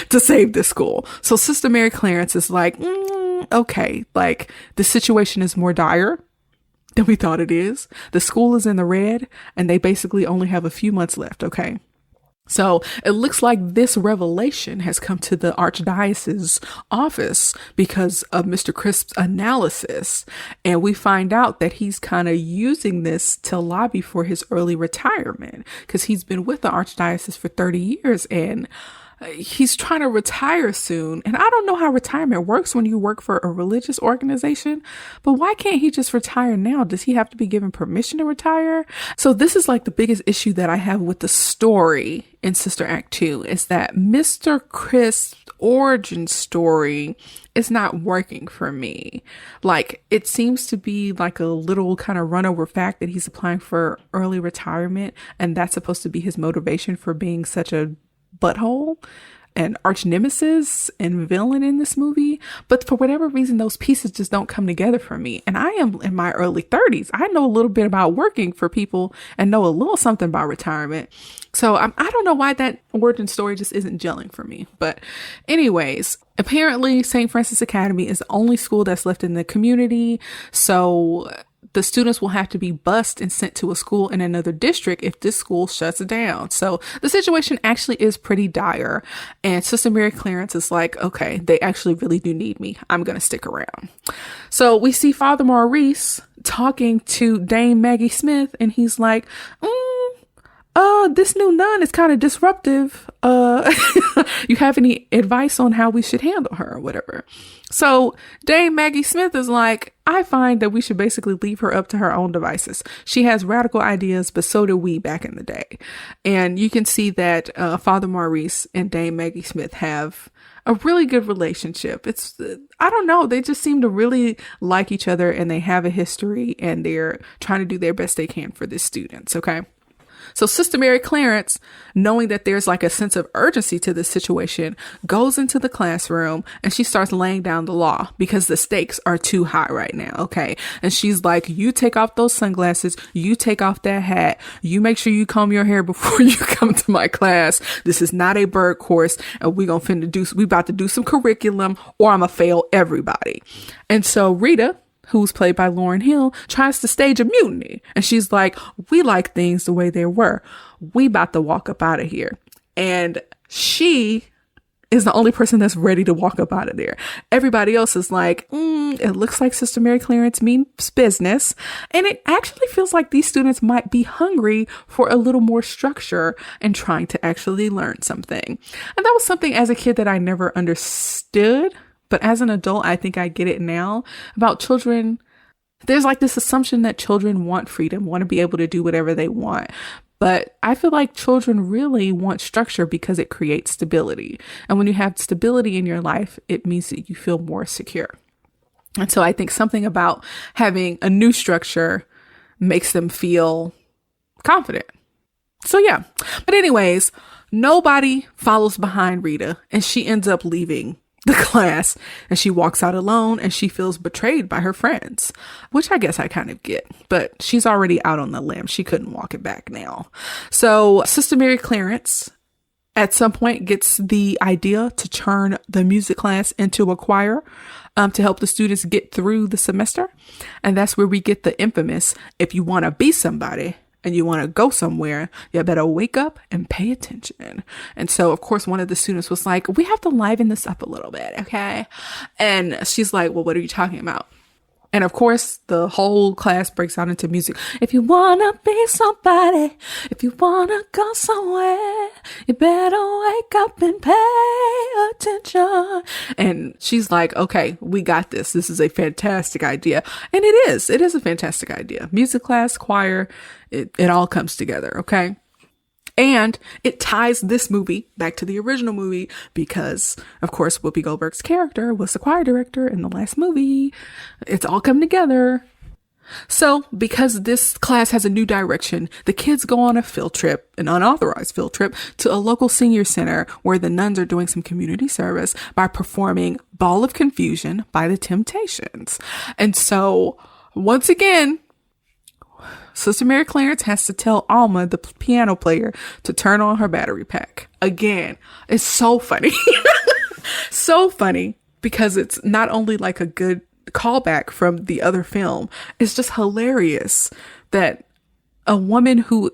to save this school. So Sister Mary Clarence is like, okay, like the situation is more dire than we thought it is. The school is in the red and they basically only have a few months left. Okay. So it looks like this revelation has come to the Archdiocese's office because of Mr. Crisp's analysis. And we find out that he's kind of using this to lobby for his early retirement because he's been with the Archdiocese for 30 years and he's trying to retire soon. And I don't know how retirement works when you work for a religious organization, but why can't he just retire now? Does he have to be given permission to retire? So this is like the biggest issue that I have with the story in Sister Act 2 is that Mr. Crisp's origin story is not working for me. Like it seems to be like a little kind of run over fact that he's applying for early retirement and that's supposed to be his motivation for being such a butthole. an arch nemesis and villain in this movie. But for whatever reason, those pieces just don't come together for me. And I am in my early 30s. I know a little bit about working for people and know a little something about retirement. So I don't know why that origin story just isn't gelling for me. But anyways, apparently St. Francis Academy is the only school that's left in the community. So the students will have to be bused and sent to a school in another district if this school shuts down. So the situation actually is pretty dire. And Sister Mary Clarence is like, okay, they actually really do need me. I'm going to stick around. So we see Father Maurice talking to Dame Maggie Smith, and he's like, this new nun is kind of disruptive. You have any advice on how we should handle her or whatever? So Dame Maggie Smith is like, I find that we should basically leave her up to her own devices. She has radical ideas, but so did we back in the day. And you can see that Father Maurice and Dame Maggie Smith have a really good relationship. It's, I don't know, they just seem to really like each other, and they have a history, and they're trying to do their best they can for the students. Okay. So Sister Mary Clarence, knowing that there's like a sense of urgency to this situation, goes into the classroom and she starts laying down the law because the stakes are too high right now. Okay. And she's like, you take off those sunglasses, you take off that hat, you make sure you comb your hair before you come to my class. This is not a bird course, and we about to do some curriculum, or I'm gonna fail everybody. And so Rita, who's played by Lauryn Hill, tries to stage a mutiny. And she's like, we like things the way they were. We about to walk up out of here. And she is the only person that's ready to walk up out of there. Everybody else is like, it looks like Sister Mary Clarence means business. And it actually feels like these students might be hungry for a little more structure and trying to actually learn something. And that was something as a kid that I never understood. But as an adult, I think I get it now about children. There's like this assumption that children want freedom, want to be able to do whatever they want. But I feel like children really want structure because it creates stability. And when you have stability in your life, it means that you feel more secure. And so I think something about having a new structure makes them feel confident. So yeah. But anyways, nobody follows behind Rita, and she ends up leaving the class, and she walks out alone, and she feels betrayed by her friends, which I guess I kind of get, but she's already out on the limb. She couldn't walk it back now. So Sister Mary Clarence at some point gets the idea to turn the music class into a choir to help the students get through the semester. And that's where we get the infamous, if you want to be somebody and you want to go somewhere, you better wake up and pay attention. And so, of course, one of the students was like, we have to liven this up a little bit, okay? And she's like, well, what are you talking about? And of course, the whole class breaks out into music. If you want to be somebody, if you want to go somewhere, you better wake up and pay attention. And she's like, okay, we got this. This is a fantastic idea. And it is a fantastic idea. Music class, choir, it all comes together. Okay. And it ties this movie back to the original movie because, of course, Whoopi Goldberg's character was the choir director in the last movie. It's all come together. So because this class has a new direction, the kids go on a field trip, an unauthorized field trip, to a local senior center where the nuns are doing some community service by performing Ball of Confusion by the Temptations. And so once again, Sister Mary Clarence has to tell Alma, the piano player, to turn on her battery pack. Again, it's so funny. So funny because it's not only like a good callback from the other film, it's just hilarious that a woman who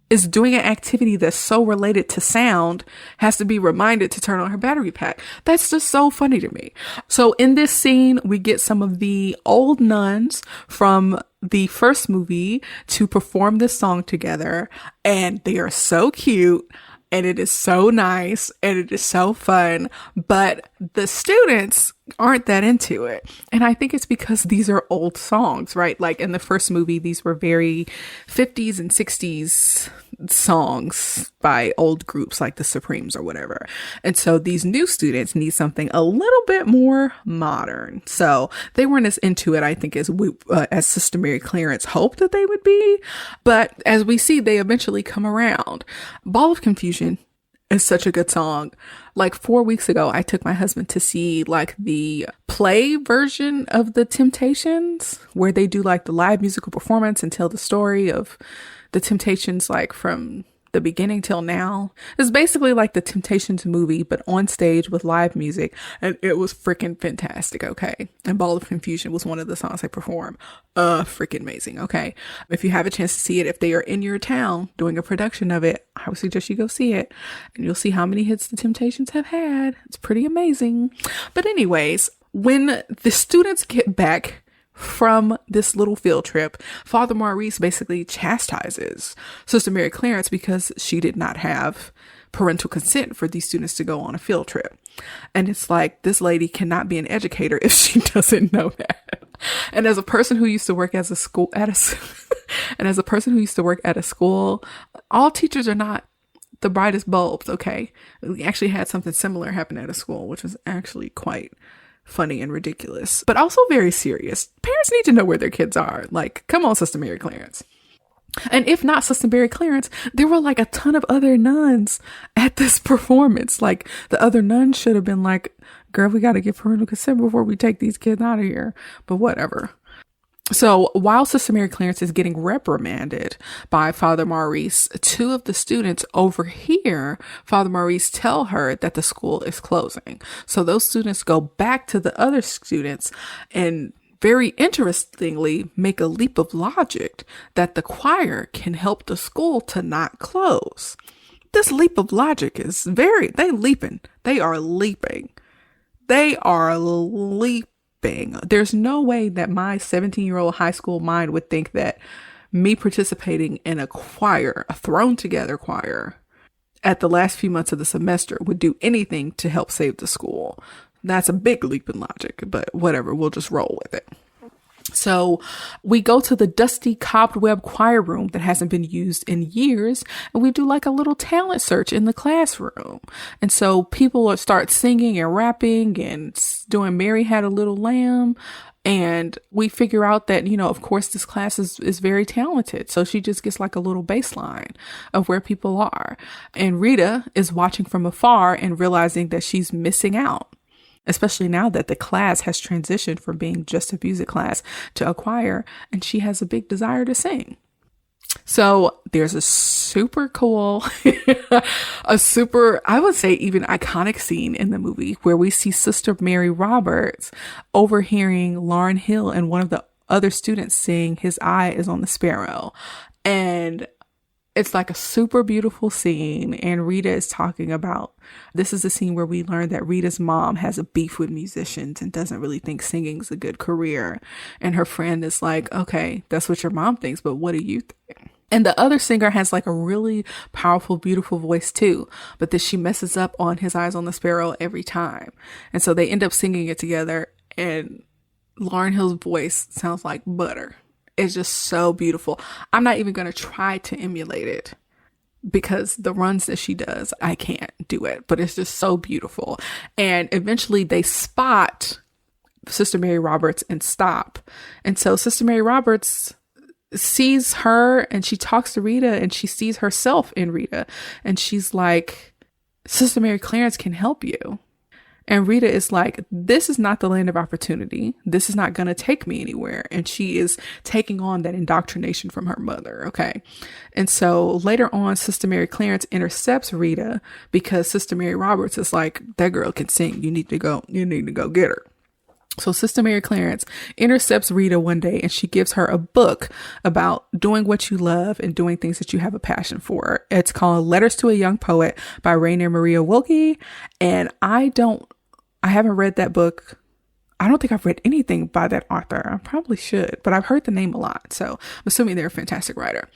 is doing an activity that's so related to sound has to be reminded to turn on her battery pack. That's just so funny to me. So in this scene, we get some of the old nuns from the first movie to perform this song together, and they are so cute. And it is so nice and it is so fun, but the students aren't that into it. And I think it's because these are old songs, right? Like in the first movie, these were very 50s and 60s songs by old groups like the Supremes or whatever. And so these new students need something a little bit more modern. So they weren't as into it, I think, as Sister Mary Clarence hoped that they would be. But as we see, they eventually come around. Ball of Confusion It's such a good song. Like 4 weeks ago, I took my husband to see like the play version of The Temptations, where they do like the live musical performance and tell the story of the Temptations, like from the beginning till now. It's basically like the Temptations movie, but on stage with live music. And it was freaking fantastic. Okay. And Ball of Confusion was one of the songs they perform. Freaking amazing. Okay. If you have a chance to see it, if they are in your town doing a production of it, I would suggest you go see it, and you'll see how many hits the Temptations have had. It's pretty amazing. But anyways, when the students get back from this little field trip, Father Maurice basically chastises Sister Mary Clarence because she did not have parental consent for these students to go on a field trip. And it's like, this lady cannot be an educator if she doesn't know that. And as a person who used to work as a school and as a person who used to work at a school, all teachers are not the brightest bulbs. Okay. We actually had something similar happen at a school, which was actually quite funny and ridiculous, but also very serious. Parents need to know where their kids are. Like, come on, Sister Mary Clarence. And if not Sister Mary Clarence, there were like a ton of other nuns at this performance. Like, the other nuns should have been like, girl, we got to get parental consent before we take these kids out of here. But whatever. So while Sister Mary Clarence is getting reprimanded by Father Maurice, two of the students overhear Father Maurice tell her that the school is closing. So those students go back to the other students and very interestingly make a leap of logic that the choir can help the school to not close. This leap of logic is they are leaping. There's no way that my 17-year-old high school mind would think that me participating in a choir, a thrown together choir, at the last few months of the semester would do anything to help save the school. That's a big leap in logic, but whatever, we'll just roll with it. So we go to the dusty cobweb choir room that hasn't been used in years, and we do like a little talent search in the classroom. And so people start singing and rapping and doing Mary Had a Little Lamb. And we figure out that, of course, this class is very talented. So she just gets like a little baseline of where people are. And Rita is watching from afar and realizing that she's missing out, especially now that the class has transitioned from being just a music class to a choir, and she has a big desire to sing. So there's a super cool, I would say even iconic scene in the movie where we see Sister Mary Roberts overhearing Lauryn Hill and one of the other students sing "His Eye is on the Sparrow." And it's like a super beautiful scene, and Rita is talking about, this is a scene where we learn that Rita's mom has a beef with musicians and doesn't really think singing's a good career. And her friend is like, okay, that's what your mom thinks, but what do you think? And the other singer has like a really powerful, beautiful voice too, but that she messes up on "His Eyes on the Sparrow" every time. And so they end up singing it together, and Lauryn Hill's voice sounds like butter. It's just so beautiful. I'm not even going to try to emulate it because the runs that she does, I can't do it, but it's just so beautiful. And eventually they spot Sister Mary Roberts and stop. And so Sister Mary Roberts sees her and she talks to Rita, and she sees herself in Rita. And she's like, Sister Mary Clarence can help you. And Rita is like, this is not the land of opportunity. This is not going to take me anywhere. And she is taking on that indoctrination from her mother. Okay. And so later on, Sister Mary Clarence intercepts Rita because Sister Mary Roberts is like, that girl can sing. You need to go get her. So Sister Mary Clarence intercepts Rita one day, and she gives her a book about doing what you love and doing things that you have a passion for. It's called Letters to a Young Poet by Rainer Maria Wilke. And I haven't read that book. I don't think I've read anything by that author. I probably should, but I've heard the name a lot. So I'm assuming they're a fantastic writer.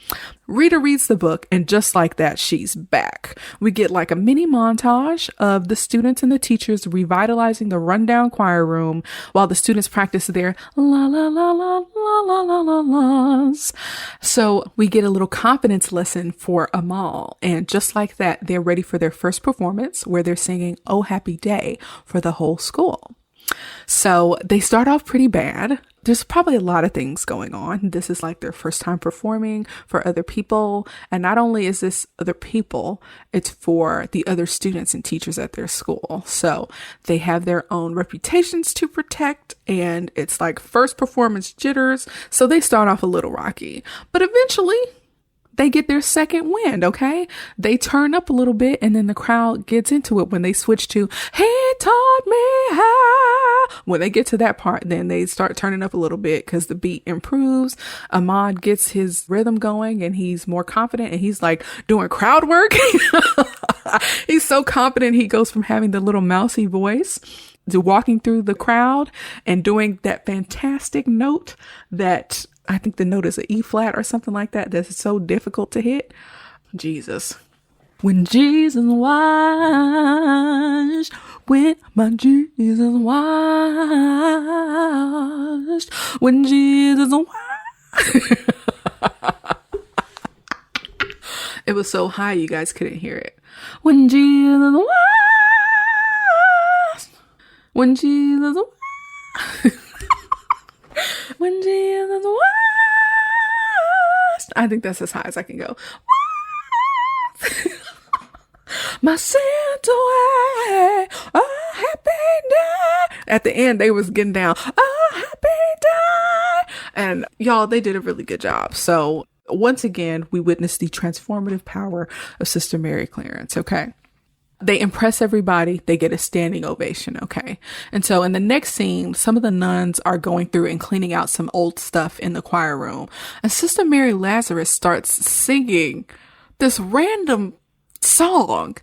Rita reads the book, and just like that, she's back. We get like a mini montage of the students and the teachers revitalizing the rundown choir room while the students practice their la la la la la la la la la's. So we get a little confidence lesson for Amal. And just like that, they're ready for their first performance where they're singing "Oh Happy Day" for the whole school. So they start off pretty bad. there's probably a lot of things going on. This is like their first time performing for other people. And not only is this other people, it's for the other students and teachers at their school. So they have their own reputations to protect, and it's like first performance jitters. So they start off a little rocky, but eventually they get their second wind, okay? They turn up a little bit, and then the crowd gets into it when they switch to, he taught me how. When they get to that part, then they start turning up a little bit because the beat improves. Ahmad gets his rhythm going, and he's more confident, and he's like doing crowd work. He's so confident. He goes from having the little mousy voice to walking through the crowd and doing that fantastic note that I think the note is an E flat or something like that. That's so difficult to hit. Jesus. When Jesus washed, when my Jesus washed, when Jesus washed. It was so high you guys couldn't hear it. When Jesus washed, when Jesus washed. When Jesus washed. I think that's as high as I can go. My sins away, a happy day. At the end, they was getting down, a happy day. And y'all, they did a really good job. So once again, we witnessed the transformative power of Sister Mary Clarence, okay? They impress everybody. They get a standing ovation. Okay. And so in the next scene, some of the nuns are going through and cleaning out some old stuff in the choir room. And Sister Mary Lazarus starts singing this random song.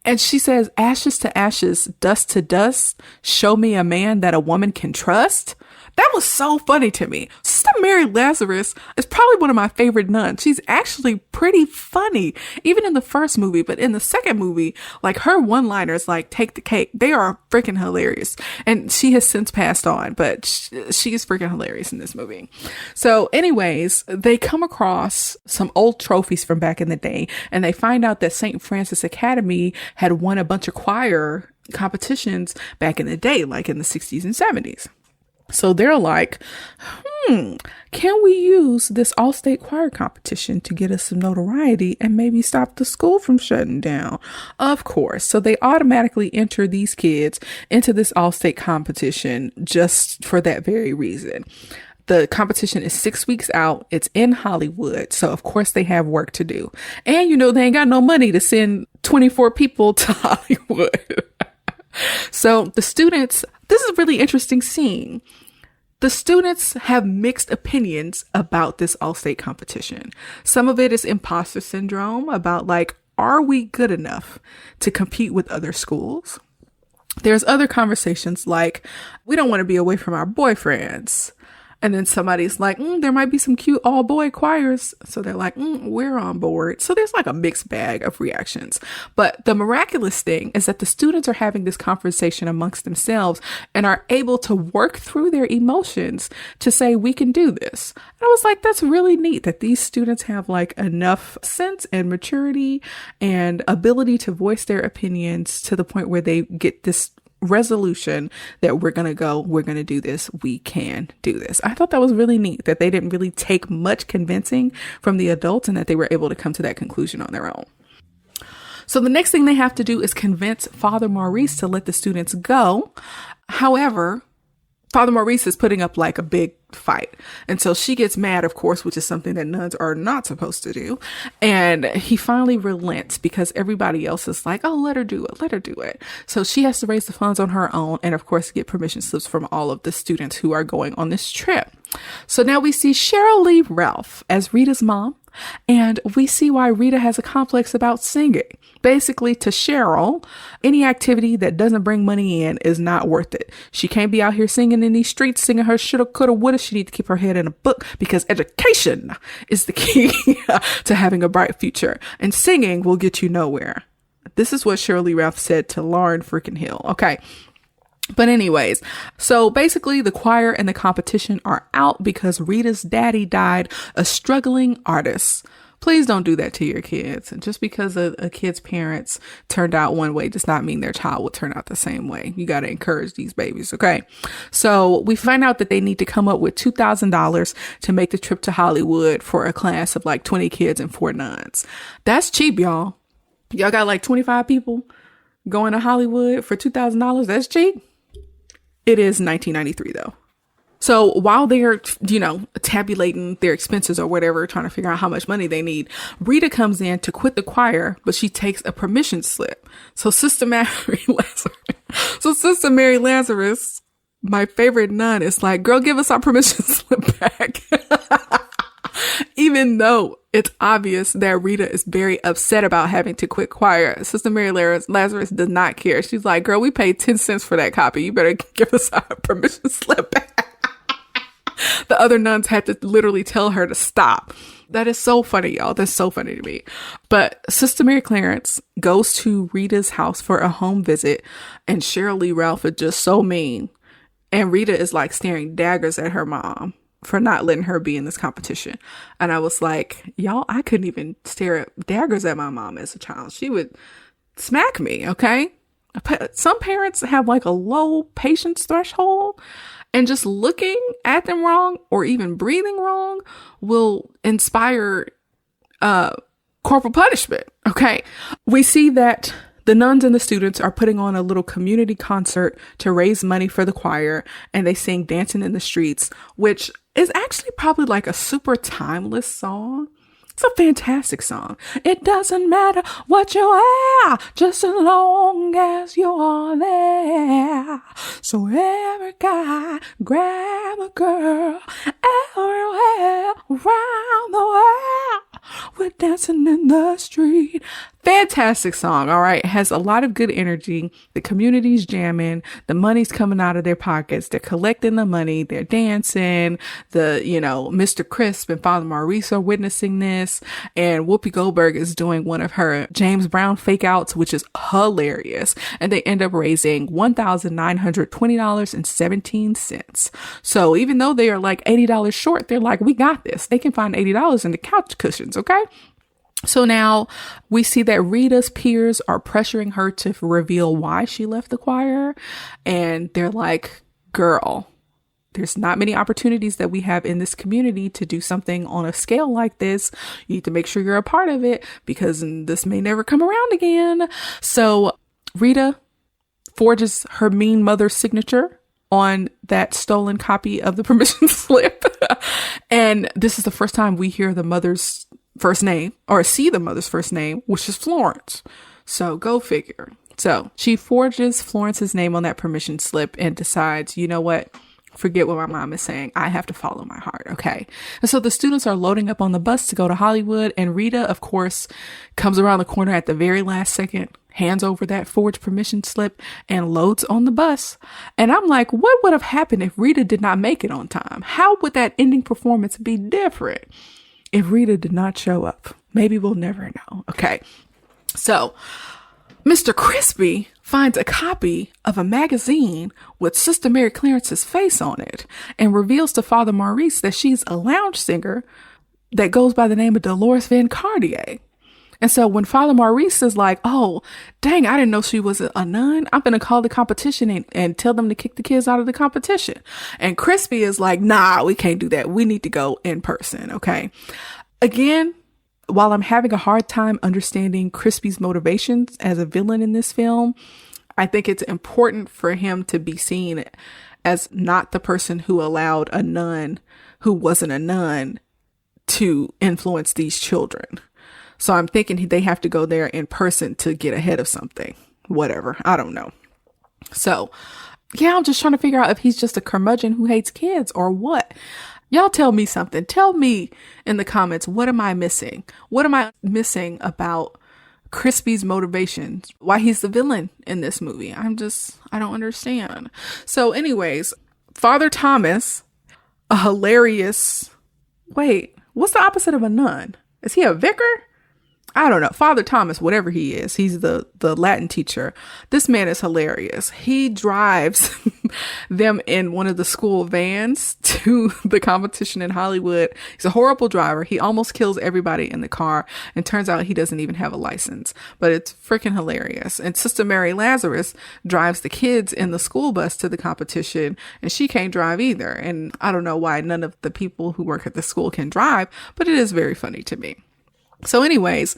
And she says, ashes to ashes, dust to dust, show me a man that a woman can trust. That was so funny to me. Sister Mary Lazarus is probably one of my favorite nuns. She's actually pretty funny, even in the first movie. But in the second movie, like her one-liners, like take the cake, they are freaking hilarious. And she has since passed on, but she is freaking hilarious in this movie. So anyways, they come across some old trophies from back in the day, and they find out that St. Francis Academy had won a bunch of choir competitions back in the day, like in the 60s and 70s. So they're like, can we use this all-state choir competition to get us some notoriety and maybe stop the school from shutting down? Of course. So they automatically enter these kids into this all-state competition just for that very reason. The competition is 6 weeks out. It's in Hollywood. So of course they have work to do. And you know, they ain't got no money to send 24 people to Hollywood. So the students, this is a really interesting scene. The students have mixed opinions about this all-state competition. Some of it is imposter syndrome about like, are we good enough to compete with other schools? There's other conversations like, we don't want to be away from our boyfriends. And then somebody's like, there might be some cute all boy choirs. So they're like, we're on board. So there's like a mixed bag of reactions. But the miraculous thing is that the students are having this conversation amongst themselves and are able to work through their emotions to say, we can do this. And I was like, that's really neat that these students have like enough sense and maturity and ability to voice their opinions to the point where they get this resolution that we're going to do this. We can do this. I thought that was really neat that they didn't really take much convincing from the adults and that they were able to come to that conclusion on their own. So the next thing they have to do is convince Father Maurice to let the students go. However, Father Maurice is putting up like a big fight. And so she gets mad, of course, which is something that nuns are not supposed to do. And he finally relents because everybody else is like, oh, let her do it. Let her do it. So she has to raise the funds on her own. And of course, get permission slips from all of the students who are going on this trip. So now we see Cheryl Lee Ralph as Rita's mom. And we see why Rita has a complex about singing. Basically, to Cheryl, any activity that doesn't bring money in is not worth it. She can't be out here singing in these streets, singing her shoulda, coulda, woulda. She needs to keep her head in a book because education is the key to having a bright future. And singing will get you nowhere. This is what Cheryl Lee Ralph said to Lauryn freaking Hill. Okay. But anyways, so basically the choir and the competition are out because Rita's daddy died a struggling artist. Please don't do that to your kids. Just because a kid's parents turned out one way does not mean their child will turn out the same way. You got to encourage these babies, okay? So we find out that they need to come up with $2,000 to make the trip to Hollywood for a class of like 20 kids and 4 nuns. That's cheap, y'all. Y'all got like 25 people going to Hollywood for $2,000. That's cheap. It is 1993 though. So while they're, tabulating their expenses or whatever, trying to figure out how much money they need, Rita comes in to quit the choir, but she takes a permission slip. So Sister Mary Lazarus, my favorite nun, is like, girl, give us our permission slip back. Even though it's obvious that Rita is very upset about having to quit choir, Sister Mary Lazarus does not care. She's like, girl, we paid 10 cents for that copy. You better give us our permission slip back. The other nuns had to literally tell her to stop. That is so funny, y'all. That's so funny to me. But Sister Mary Clarence goes to Rita's house for a home visit, and Cheryl Lee Ralph is just so mean. And Rita is like staring daggers at her mom for not letting her be in this competition. And I was like, y'all, I couldn't even stare at daggers at my mom as a child. She would smack me, okay? Some parents have like a low patience threshold, and just looking at them wrong or even breathing wrong will inspire corporal punishment, okay? We see that the nuns and the students are putting on a little community concert to raise money for the choir, and they sing Dancing in the Streets, which is actually probably like a super timeless song. It's a fantastic song. It doesn't matter what you are, just as long as you are there. So every guy grab a girl everywhere around the world. We're dancing in the street. Fantastic song, all right? It has a lot of good energy. The community's jamming. The money's coming out of their pockets. They're collecting the money. They're dancing. Mr. Crisp and Father Maurice are witnessing this. And Whoopi Goldberg is doing one of her James Brown fake outs, which is hilarious. And they end up raising $1,920.17. So even though they are like $80 short, they're like, we got this. They can find $80 in the couch cushions, okay? So now we see that Rita's peers are pressuring her to reveal why she left the choir. And they're like, girl, there's not many opportunities that we have in this community to do something on a scale like this. You need to make sure you're a part of it because this may never come around again. So Rita forges her mean mother's signature on that stolen copy of the permission slip. And this is the first time we hear the mother's first name or see the mother's first name, which is Florence. So go figure. So she forges Florence's name on that permission slip and decides, you know what? Forget what my mom is saying. I have to follow my heart. Okay. And so the students are loading up on the bus to go to Hollywood. And Rita, of course, comes around the corner at the very last second, hands over that forged permission slip and loads on the bus. And I'm like, what would have happened if Rita did not make it on time? How would that ending performance be different if Rita did not show up? Maybe we'll never know. Okay. So Mr. Crispy finds a copy of a magazine with Sister Mary Clarence's face on it and reveals to Father Maurice that she's a lounge singer that goes by the name of Dolores Van Cartier. And so when Father Maurice is like, oh, dang, I didn't know she was a nun. I'm going to call the competition and tell them to kick the kids out of the competition. And Crispy is like, nah, we can't do that. We need to go in person. Okay. Again, while I'm having a hard time understanding Crispy's motivations as a villain in this film, I think it's important for him to be seen as not the person who allowed a nun who wasn't a nun to influence these children. So I'm thinking they have to go there in person to get ahead of something. Whatever. I don't know. So, yeah, I'm just trying to figure out if he's just a curmudgeon who hates kids or what. Y'all tell me something. Tell me in the comments, what am I missing? What am I missing about Crispy's motivations? Why he's the villain in this movie? I don't understand. So anyways, Father Thomas, a hilarious, wait, what's the opposite of a nun? Is he a vicar? I don't know, Father Thomas, whatever he is, he's the Latin teacher. This man is hilarious. He drives them in one of the school vans to the competition in Hollywood. He's a horrible driver. He almost kills everybody in the car, and turns out he doesn't even have a license, but it's freaking hilarious. And Sister Mary Lazarus drives the kids in the school bus to the competition, and she can't drive either. And I don't know why none of the people who work at the school can drive, but it is very funny to me. So anyways,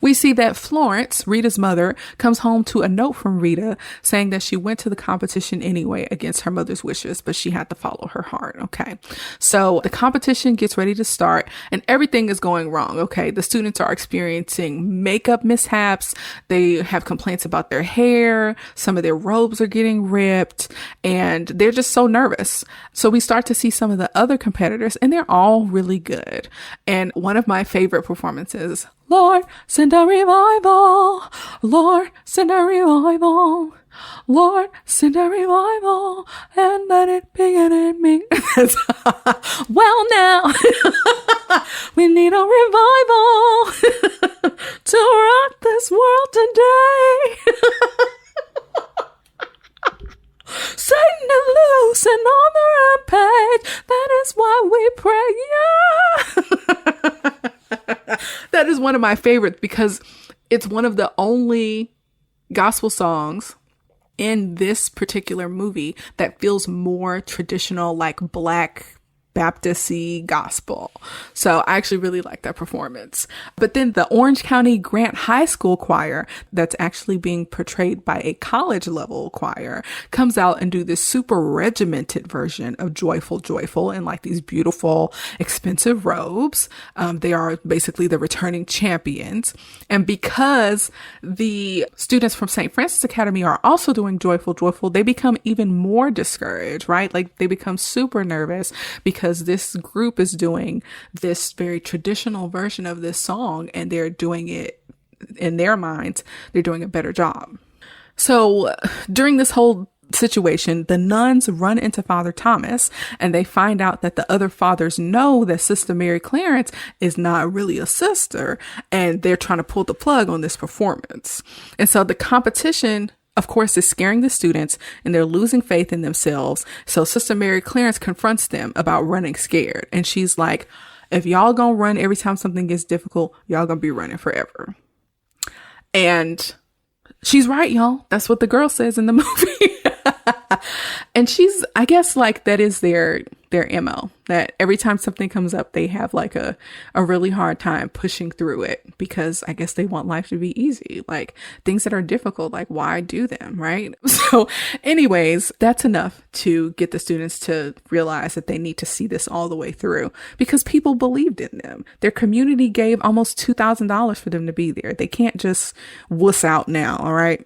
we see that Florence, Rita's mother, comes home to a note from Rita saying that she went to the competition anyway against her mother's wishes, but she had to follow her heart. Okay. So the competition gets ready to start and everything is going wrong. Okay. The students are experiencing makeup mishaps. They have complaints about their hair. Some of their robes are getting ripped and they're just so nervous. So we start to see some of the other competitors and they're all really good. And one of my favorite performances, Lord, send a revival. Lord, send a revival. Lord, send a revival and let it begin in me. Well, now we need a revival to rock this world today. Satan is loose and on the rampage. That is why we pray. Yeah. That is one of my favorites because it's one of the only gospel songs in this particular movie that feels more traditional, like Black Baptist-y gospel. So I actually really like that performance. But then the Orange County Grant High School choir that's actually being portrayed by a college level choir comes out and do this super regimented version of Joyful, Joyful in like these beautiful, expensive robes. They are basically the returning champions. And because the students from St. Francis Academy are also doing Joyful, Joyful, they become even more discouraged, right? Like they become super nervous because this group is doing this very traditional version of this song and they're doing it in their minds. They're doing a better job. So during this whole situation, the nuns run into Father Thomas and they find out that the other fathers know that Sister Mary Clarence is not really a sister and they're trying to pull the plug on this performance. And so the competition, of course, is scaring the students and they're losing faith in themselves. So Sister Mary Clarence confronts them about running scared. And she's like, if y'all gonna run every time something gets difficult, y'all gonna be running forever. And she's right, y'all. That's what the girl says in the movie. And she's, I guess, like that is their MO, that every time something comes up, they have like a really hard time pushing through it because I guess they want life to be easy. Like things that are difficult, like why do them, right? So anyways, that's enough to get the students to realize that they need to see this all the way through because people believed in them. Their community gave almost $2,000 for them to be there. They can't just wuss out now. All right.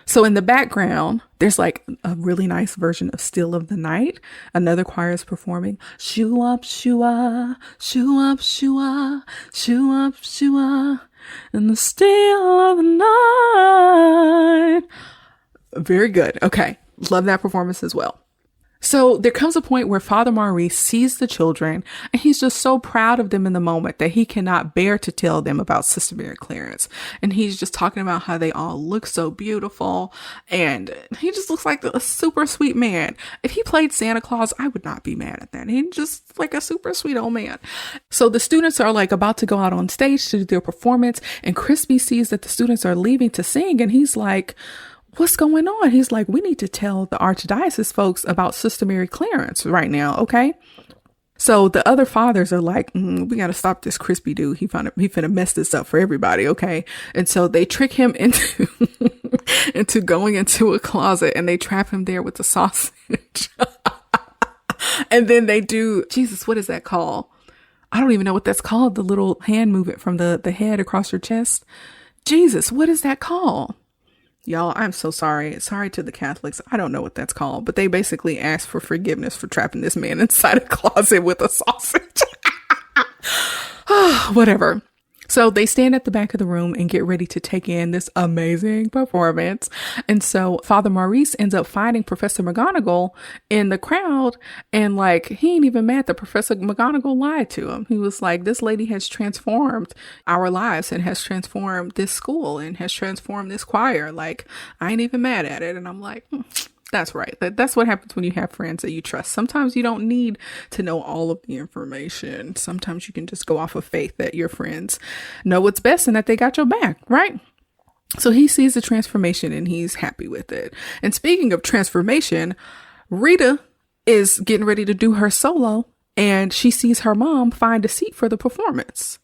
So in the background, there's like a really nice version of Still of the Night. Another choir is performing shoo up, shoo-ah, shoo up, shoo-ah, shoo up, shoo-ah, in the still of the night. Very good. Okay. Love that performance as well. So there comes a point where Father Maurice sees the children and he's just so proud of them in the moment that he cannot bear to tell them about Sister Mary Clarence. And he's just talking about how they all look so beautiful and he just looks like a super sweet man. If he played Santa Claus, I would not be mad at that. He's just like a super sweet old man. So the students are like about to go out on stage to do their performance and Crispy sees that the students are leaving to sing and he's like, what's going on? He's like, we need to tell the archdiocese folks about Sister Mary Clarence right now. Okay. So the other fathers are like, we got to stop this Crispy dude. He finna mess this up for everybody. Okay. And so they trick him into, into going into a closet and they trap him there with the sausage. And then they do, Jesus, what is that called? I don't even know what that's called. The little hand movement from the head across your chest. Jesus, what is that called? Y'all, I'm so sorry. Sorry to the Catholics. I don't know what that's called, but they basically asked for forgiveness for trapping this man inside a closet with a sausage. Whatever. So they stand at the back of the room and get ready to take in this amazing performance. And so Father Maurice ends up finding Professor McGonagall in the crowd. And like, he ain't even mad that Professor McGonagall lied to him. He was like, this lady has transformed our lives and has transformed this school and has transformed this choir. Like, I ain't even mad at it. And I'm like, that's right. That's what happens when you have friends that you trust. Sometimes you don't need to know all of the information. Sometimes you can just go off of faith that your friends know what's best and that they got your back, right? So he sees the transformation and he's happy with it. And speaking of transformation, Rita is getting ready to do her solo and she sees her mom find a seat for the performance.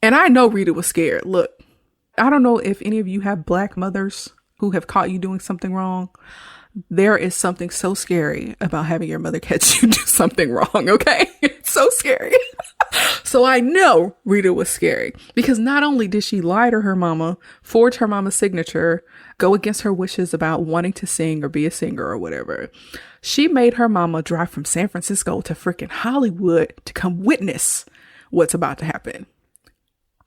And I know Rita was scared. Look, I don't know if any of you have Black mothers who have caught you doing something wrong. There is something so scary about having your mother catch you do something wrong, okay? It's so scary. So I know Rita was scary because not only did she lie to her mama, forge her mama's signature, go against her wishes about wanting to sing or be a singer or whatever, she made her mama drive from San Francisco to freaking Hollywood to come witness what's about to happen.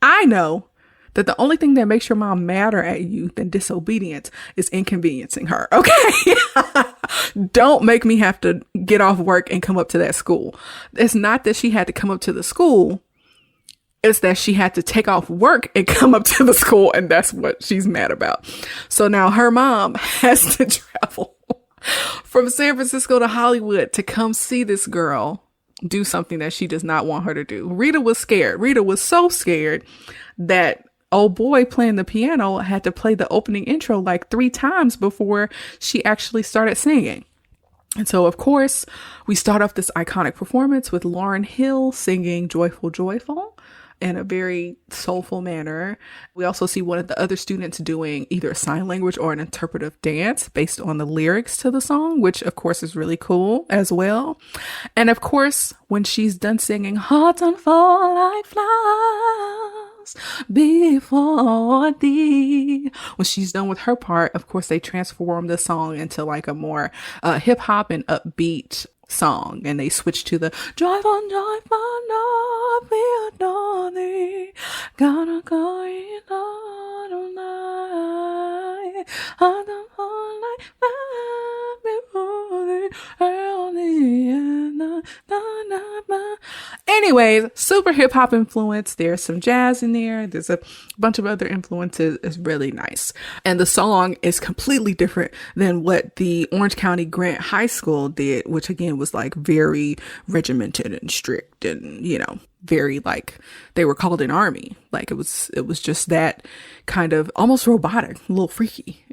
I know that the only thing that makes your mom madder at you than disobedience is inconveniencing her, okay? Don't make me have to get off work and come up to that school. It's not that she had to come up to the school. It's that she had to take off work and come up to the school, and that's what she's mad about. So now her mom has to travel from San Francisco to Hollywood to come see this girl do something that she does not want her to do. Rita was scared. Rita was so scared that old boy playing the piano had to play the opening intro like 3 times before she actually started singing. And so, of course, we start off this iconic performance with Lauryn Hill singing Joyful, Joyful in a very soulful manner. We also see one of the other students doing either a sign language or an interpretive dance based on the lyrics to the song, which of course is really cool as well. And of course, when she's done singing Hearts Unfold Like Flowers Before Thee, when she's done with her part, of course, they transform the song into like a more hip hop and upbeat song, and they switch to the joyful, joyful, Lord, we adore thee, gonna go in all night, I don't fall like that before thee, early in the night. Anyways, super hip hop influence. There's some jazz in there. There's a bunch of other influences. It's really nice. And the song is completely different than what the Orange County Grant High School did, which again was like very regimented and strict and, you know, very like they were called an army. Like it was just that kind of almost robotic, a little freaky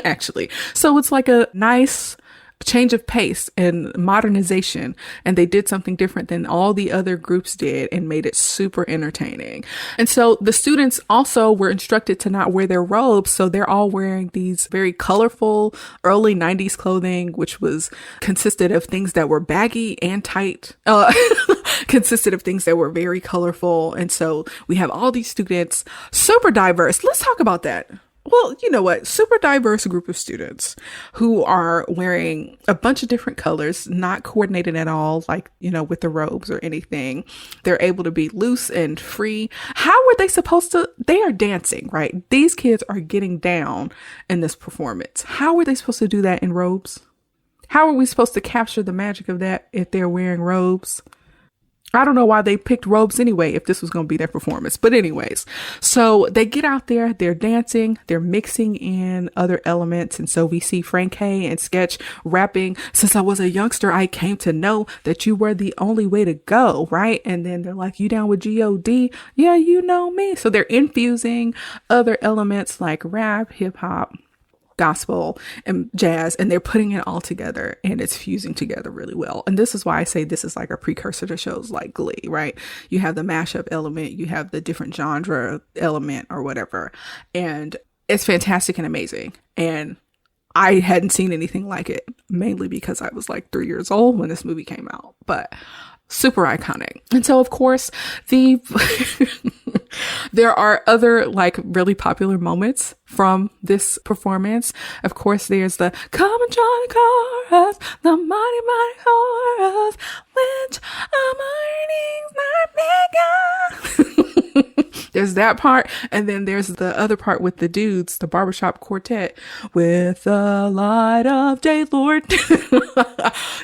actually. So it's like a nice change of pace and modernization, and they did something different than all the other groups did and made it super entertaining. And so the students also were instructed to not wear their robes, so they're all wearing these very colorful early 90s clothing, which was consisted of things that were baggy and tight, consisted of things that were very colorful. And so we have all these students, super diverse. Let's talk about that. Well, you know what? Super diverse group of students who are wearing a bunch of different colors, not coordinated at all, like, you know, with the robes or anything. They're able to be loose and free. How were they supposed to? They are dancing, right? These kids are getting down in this performance. How were they supposed to do that in robes? How are we supposed to capture the magic of that if they're wearing robes? I don't know why they picked robes anyway, if this was going to be their performance. But anyways, so they get out there, they're dancing, they're mixing in other elements. And so we see Frank Hay and Sketch rapping, "Since I was a youngster, I came to know that you were the only way to go," right? And then they're like, "You down with G.O.D.? Yeah, you know me." So they're infusing other elements like rap, hip hop, gospel, and jazz, and they're putting it all together, and it's fusing together really well. And this is why I say this is like a precursor to shows like Glee, right? You have the mashup element, you have the different genre element or whatever, and it's fantastic and amazing. And I hadn't seen anything like it, mainly because I was like 3 years old when this movie came out, but super iconic. And so, of course, there are other like really popular moments from this performance. Of course, there's the "Come and join the chorus, the mighty, mighty chorus, which are my earnings not bigger." There's that part. And then there's the other part with the dudes, the barbershop quartet, with the light of day, Lord.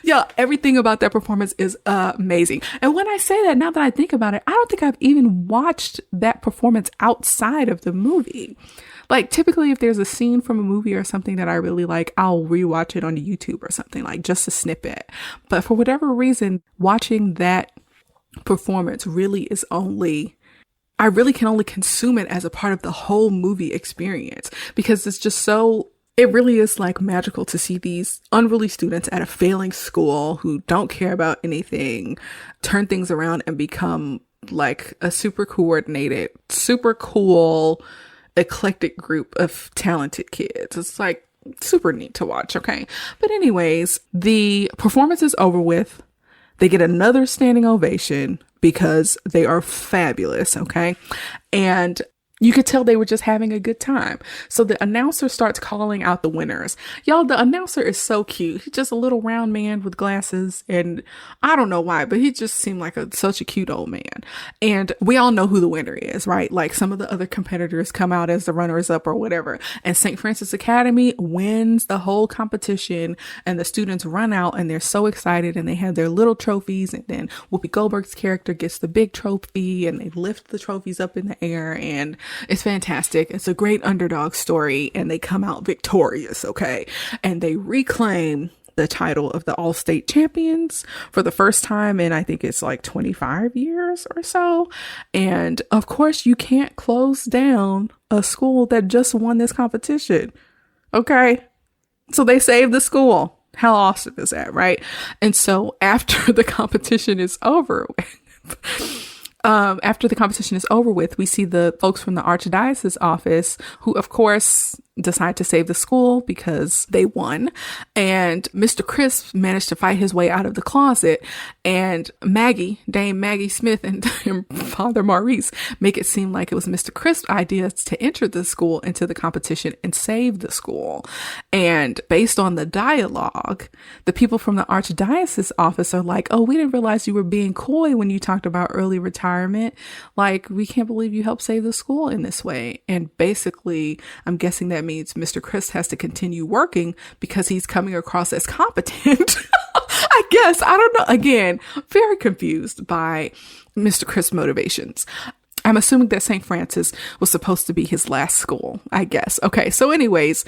Yeah, everything about that performance is amazing. And when I say that, now that I think about it, I don't think I've even watched that performance outside of the movie. Like, typically, if there's a scene from a movie or something that I really like, I'll rewatch it on YouTube or something, like just a snippet. But for whatever reason, watching that performance really is I really can only consume it as a part of the whole movie experience, because it's just it really is like magical to see these unruly students at a failing school who don't care about anything turn things around and become like a super coordinated, super cool, eclectic group of talented kids. It's like super neat to watch. Okay. But anyways, the performance is over with. They get another standing ovation because they are fabulous. Okay. And you could tell they were just having a good time. So the announcer starts calling out the winners. Y'all, the announcer is so cute. He's just a little round man with glasses. And I don't know why, but he just seemed like such a cute old man. And we all know who the winner is, right? Like, some of the other competitors come out as the runners up or whatever. And St. Francis Academy wins the whole competition. And the students run out and they're so excited and they have their little trophies. And then Whoopi Goldberg's character gets the big trophy and they lift the trophies up in the air. And it's fantastic. It's a great underdog story and they come out victorious, okay? And they reclaim the title of the all-state champions for the first time in, I think it's like 25 years or so. And of course, you can't close down a school that just won this competition, okay? So they saved the school. How awesome is that, right? And so after the competition is over, we see the folks from the Archdiocese office who, of course, decide to save the school because they won. And Mr. Crisp managed to fight his way out of the closet. And Dame Maggie Smith and Father Maurice make it seem like it was Mr. Crisp's idea to enter the school into the competition and save the school. And based on the dialogue, the people from the Archdiocese office are like, oh, we didn't realize you were being coy when you talked about early retirement. Like, we can't believe you helped save the school in this way. And basically, I'm guessing that means Mr. Crisp has to continue working because he's coming across as competent. I guess. I don't know. Again, very confused by Mr. Crisp's motivations. I'm assuming that St. Francis was supposed to be his last school, I guess. Okay. So anyways,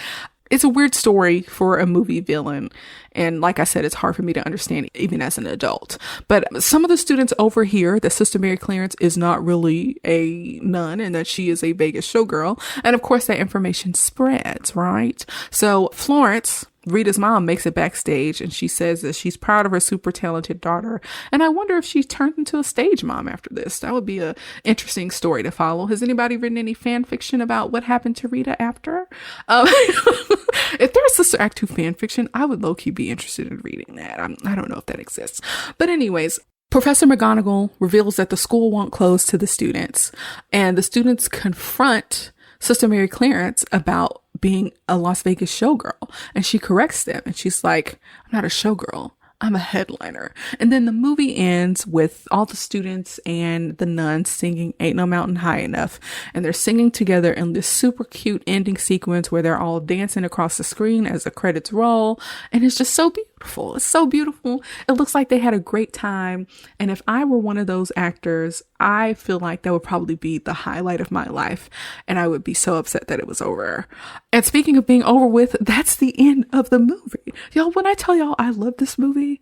it's a weird story for a movie villain. And like I said, it's hard for me to understand even as an adult. But some of the students overhear that Sister Mary Clarence is not really a nun and that she is a Vegas showgirl. And of course, that information spreads, right? So Florence, Rita's mom, makes it backstage and she says that she's proud of her super talented daughter. And I wonder if she turned into a stage mom after this. That would be an interesting story to follow. Has anybody written any fan fiction about what happened to Rita after? If there's Sister Act 2 fan fiction, I would low-key be interested in reading that. I don't know if that exists. But anyways, Professor McGonagall reveals that the school won't close to the students. And the students confront Sister Mary Clarence about being a Las Vegas showgirl. And she corrects them. And she's like, I'm not a showgirl. I'm a headliner. And then the movie ends with all the students and the nuns singing Ain't No Mountain High Enough. And they're singing together in this super cute ending sequence where they're all dancing across the screen as the credits roll. And it's just so beautiful. It's so beautiful. It looks like they had a great time. And if I were one of those actors, I feel like that would probably be the highlight of my life. And I would be so upset that it was over. And speaking of being over with, that's the end of the movie. Y'all, when I tell y'all I love this movie,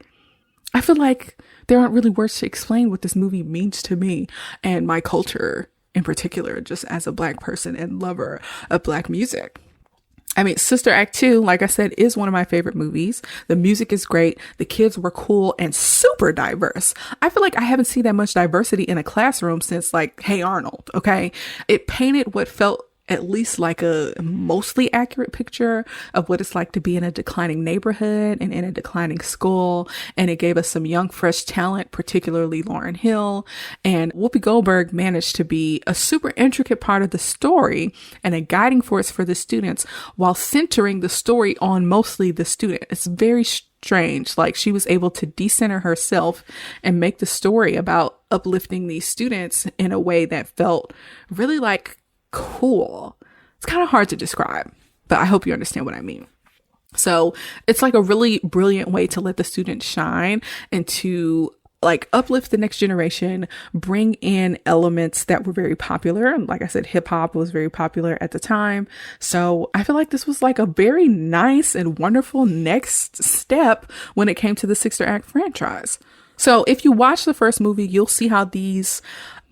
I feel like there aren't really words to explain what this movie means to me and my culture in particular, just as a Black person and lover of Black music. I mean, Sister Act 2, like I said, is one of my favorite movies. The music is great. The kids were cool and super diverse. I feel like I haven't seen that much diversity in a classroom since like Hey Arnold. Okay. It painted what felt at least like a mostly accurate picture of what it's like to be in a declining neighborhood and in a declining school. And it gave us some young, fresh talent, particularly Lauryn Hill. And Whoopi Goldberg managed to be a super intricate part of the story and a guiding force for the students while centering the story on mostly the student. It's very strange. Like, she was able to decenter herself and make the story about uplifting these students in a way that felt really like cool. It's kind of hard to describe, but I hope you understand what I mean. So it's like a really brilliant way to let the students shine and to like uplift the next generation, bring in elements that were very popular. Like I said, hip hop was very popular at the time. So I feel like this was like a very nice and wonderful next step when it came to the Sister Act franchise. So if you watch the first movie, you'll see how these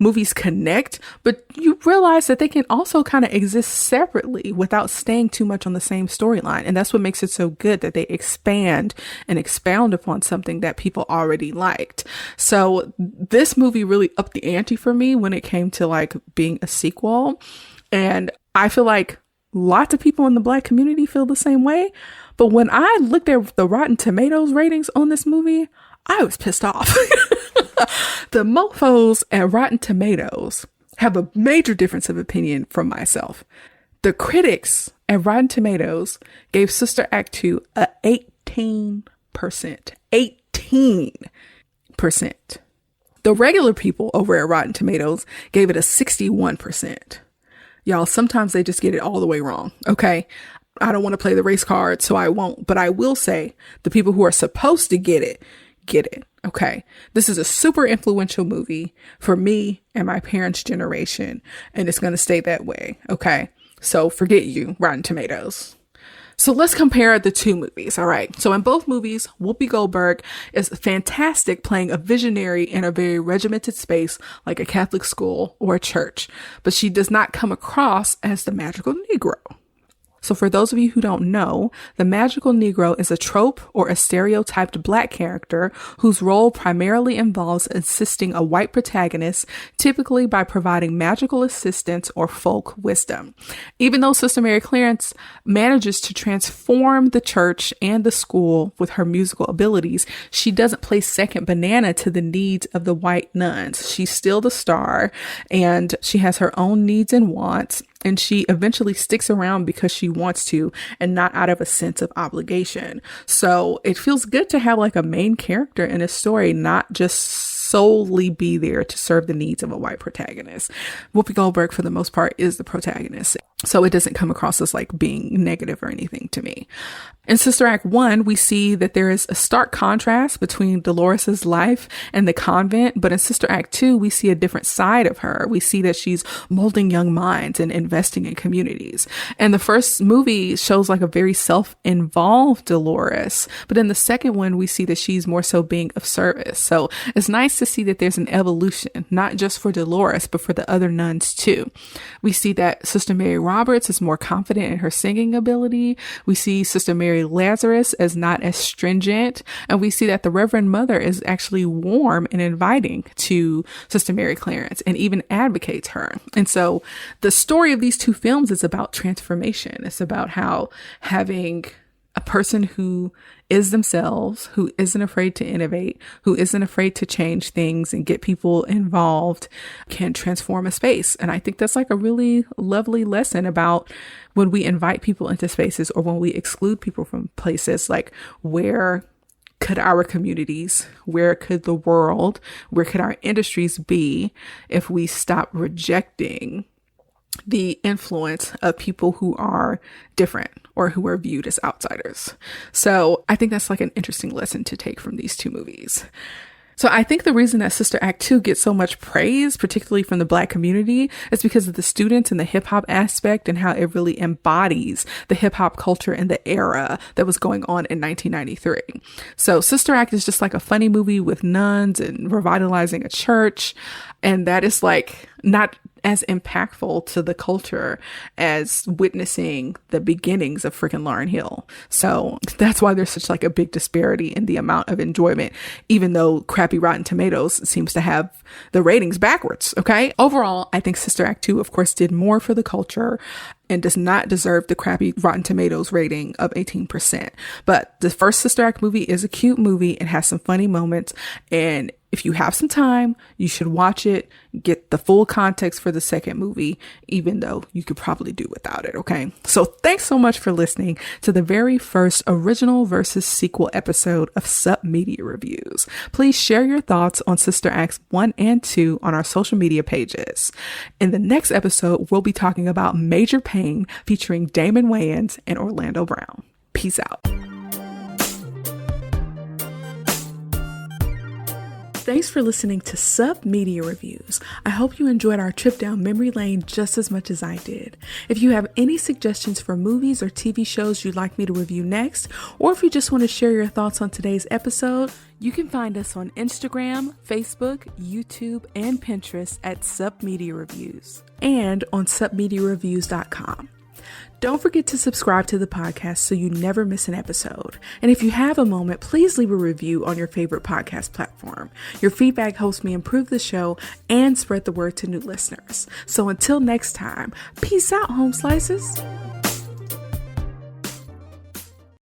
movies connect, but you realize that they can also kind of exist separately without staying too much on the same storyline. And that's what makes it so good, that they expand and expound upon something that people already liked. So this movie really upped the ante for me when it came to like being a sequel. And I feel like lots of people in the Black community feel the same way. But when I looked at the Rotten Tomatoes ratings on this movie, I was pissed off. The mofos at Rotten Tomatoes have a major difference of opinion from myself. The critics at Rotten Tomatoes gave Sister Act 2 a 18%. 18%. The regular people over at Rotten Tomatoes gave it a 61%. Y'all, sometimes they just get it all the way wrong, okay? I don't want to play the race card, so I won't. But I will say the people who are supposed to get it, okay? This is a super influential movie for me and my parents' generation, and it's going to stay that way, okay? So forget you, Rotten Tomatoes. So let's compare the two movies, all right? So in both movies, Whoopi Goldberg is fantastic playing a visionary in a very regimented space like a Catholic school or a church, but she does not come across as the magical Negro. So for those of you who don't know, the magical Negro is a trope or a stereotyped Black character whose role primarily involves assisting a white protagonist, typically by providing magical assistance or folk wisdom. Even though Sister Mary Clarence manages to transform the church and the school with her musical abilities, she doesn't play second banana to the needs of the white nuns. She's still the star, and she has her own needs and wants. And she eventually sticks around because she wants to and not out of a sense of obligation. So it feels good to have like a main character in a story, not just solely be there to serve the needs of a white protagonist. Whoopi Goldberg, for the most part, is the protagonist. So it doesn't come across as like being negative or anything to me. In Sister Act 1, we see that there is a stark contrast between Dolores's life and the convent. But in Sister Act 2, we see a different side of her. We see that she's molding young minds and investing in communities. And the first movie shows like a very self-involved Dolores. But in the second one, we see that she's more so being of service. So it's nice to see that there's an evolution, not just for Dolores, but for the other nuns too. We see that Sister Mary Roberts is more confident in her singing ability. We see Sister Mary Lazarus as not as stringent. And we see that the Reverend Mother is actually warm and inviting to Sister Mary Clarence and even advocates her. And so the story of these two films is about transformation. It's about how having a person who is themselves, who isn't afraid to innovate, who isn't afraid to change things and get people involved, can transform a space. And I think that's like a really lovely lesson about when we invite people into spaces or when we exclude people from places, like where could our communities, where could the world, where could our industries be if we stop rejecting the influence of people who are different or who are viewed as outsiders. So I think that's like an interesting lesson to take from these two movies. So I think the reason that Sister Act 2 gets so much praise, particularly from the Black community, is because of the students and the hip hop aspect and how it really embodies the hip hop culture and the era that was going on in 1993. So Sister Act is just like a funny movie with nuns and revitalizing a church. And that is like not as impactful to the culture as witnessing the beginnings of freaking Lauryn Hill. So that's why there's such like a big disparity in the amount of enjoyment, even though crappy Rotten Tomatoes seems to have the ratings backwards. Okay. Overall, I think Sister Act 2, of course, did more for the culture and does not deserve the crappy Rotten Tomatoes rating of 18%. But the first Sister Act movie is a cute movie. It has some funny moments and if you have some time, you should watch it, get the full context for the second movie, even though you could probably do without it, okay? So thanks so much for listening to the very first original versus sequel episode of Sup Media Reviews. Please share your thoughts on Sister Acts 1 and 2 on our social media pages. In the next episode, we'll be talking about Major Pain featuring Damon Wayans and Orlando Brown. Peace out. Thanks for listening to Sup Media Reviews. I hope you enjoyed our trip down memory lane just as much as I did. If you have any suggestions for movies or TV shows you'd like me to review next, or if you just want to share your thoughts on today's episode, you can find us on Instagram, Facebook, YouTube, and Pinterest at Sup Media Reviews, and on supmediareviews.com. Don't forget to subscribe to the podcast so you never miss an episode. And if you have a moment, please leave a review on your favorite podcast platform. Your feedback helps me improve the show and spread the word to new listeners. So until next time, peace out, home slices.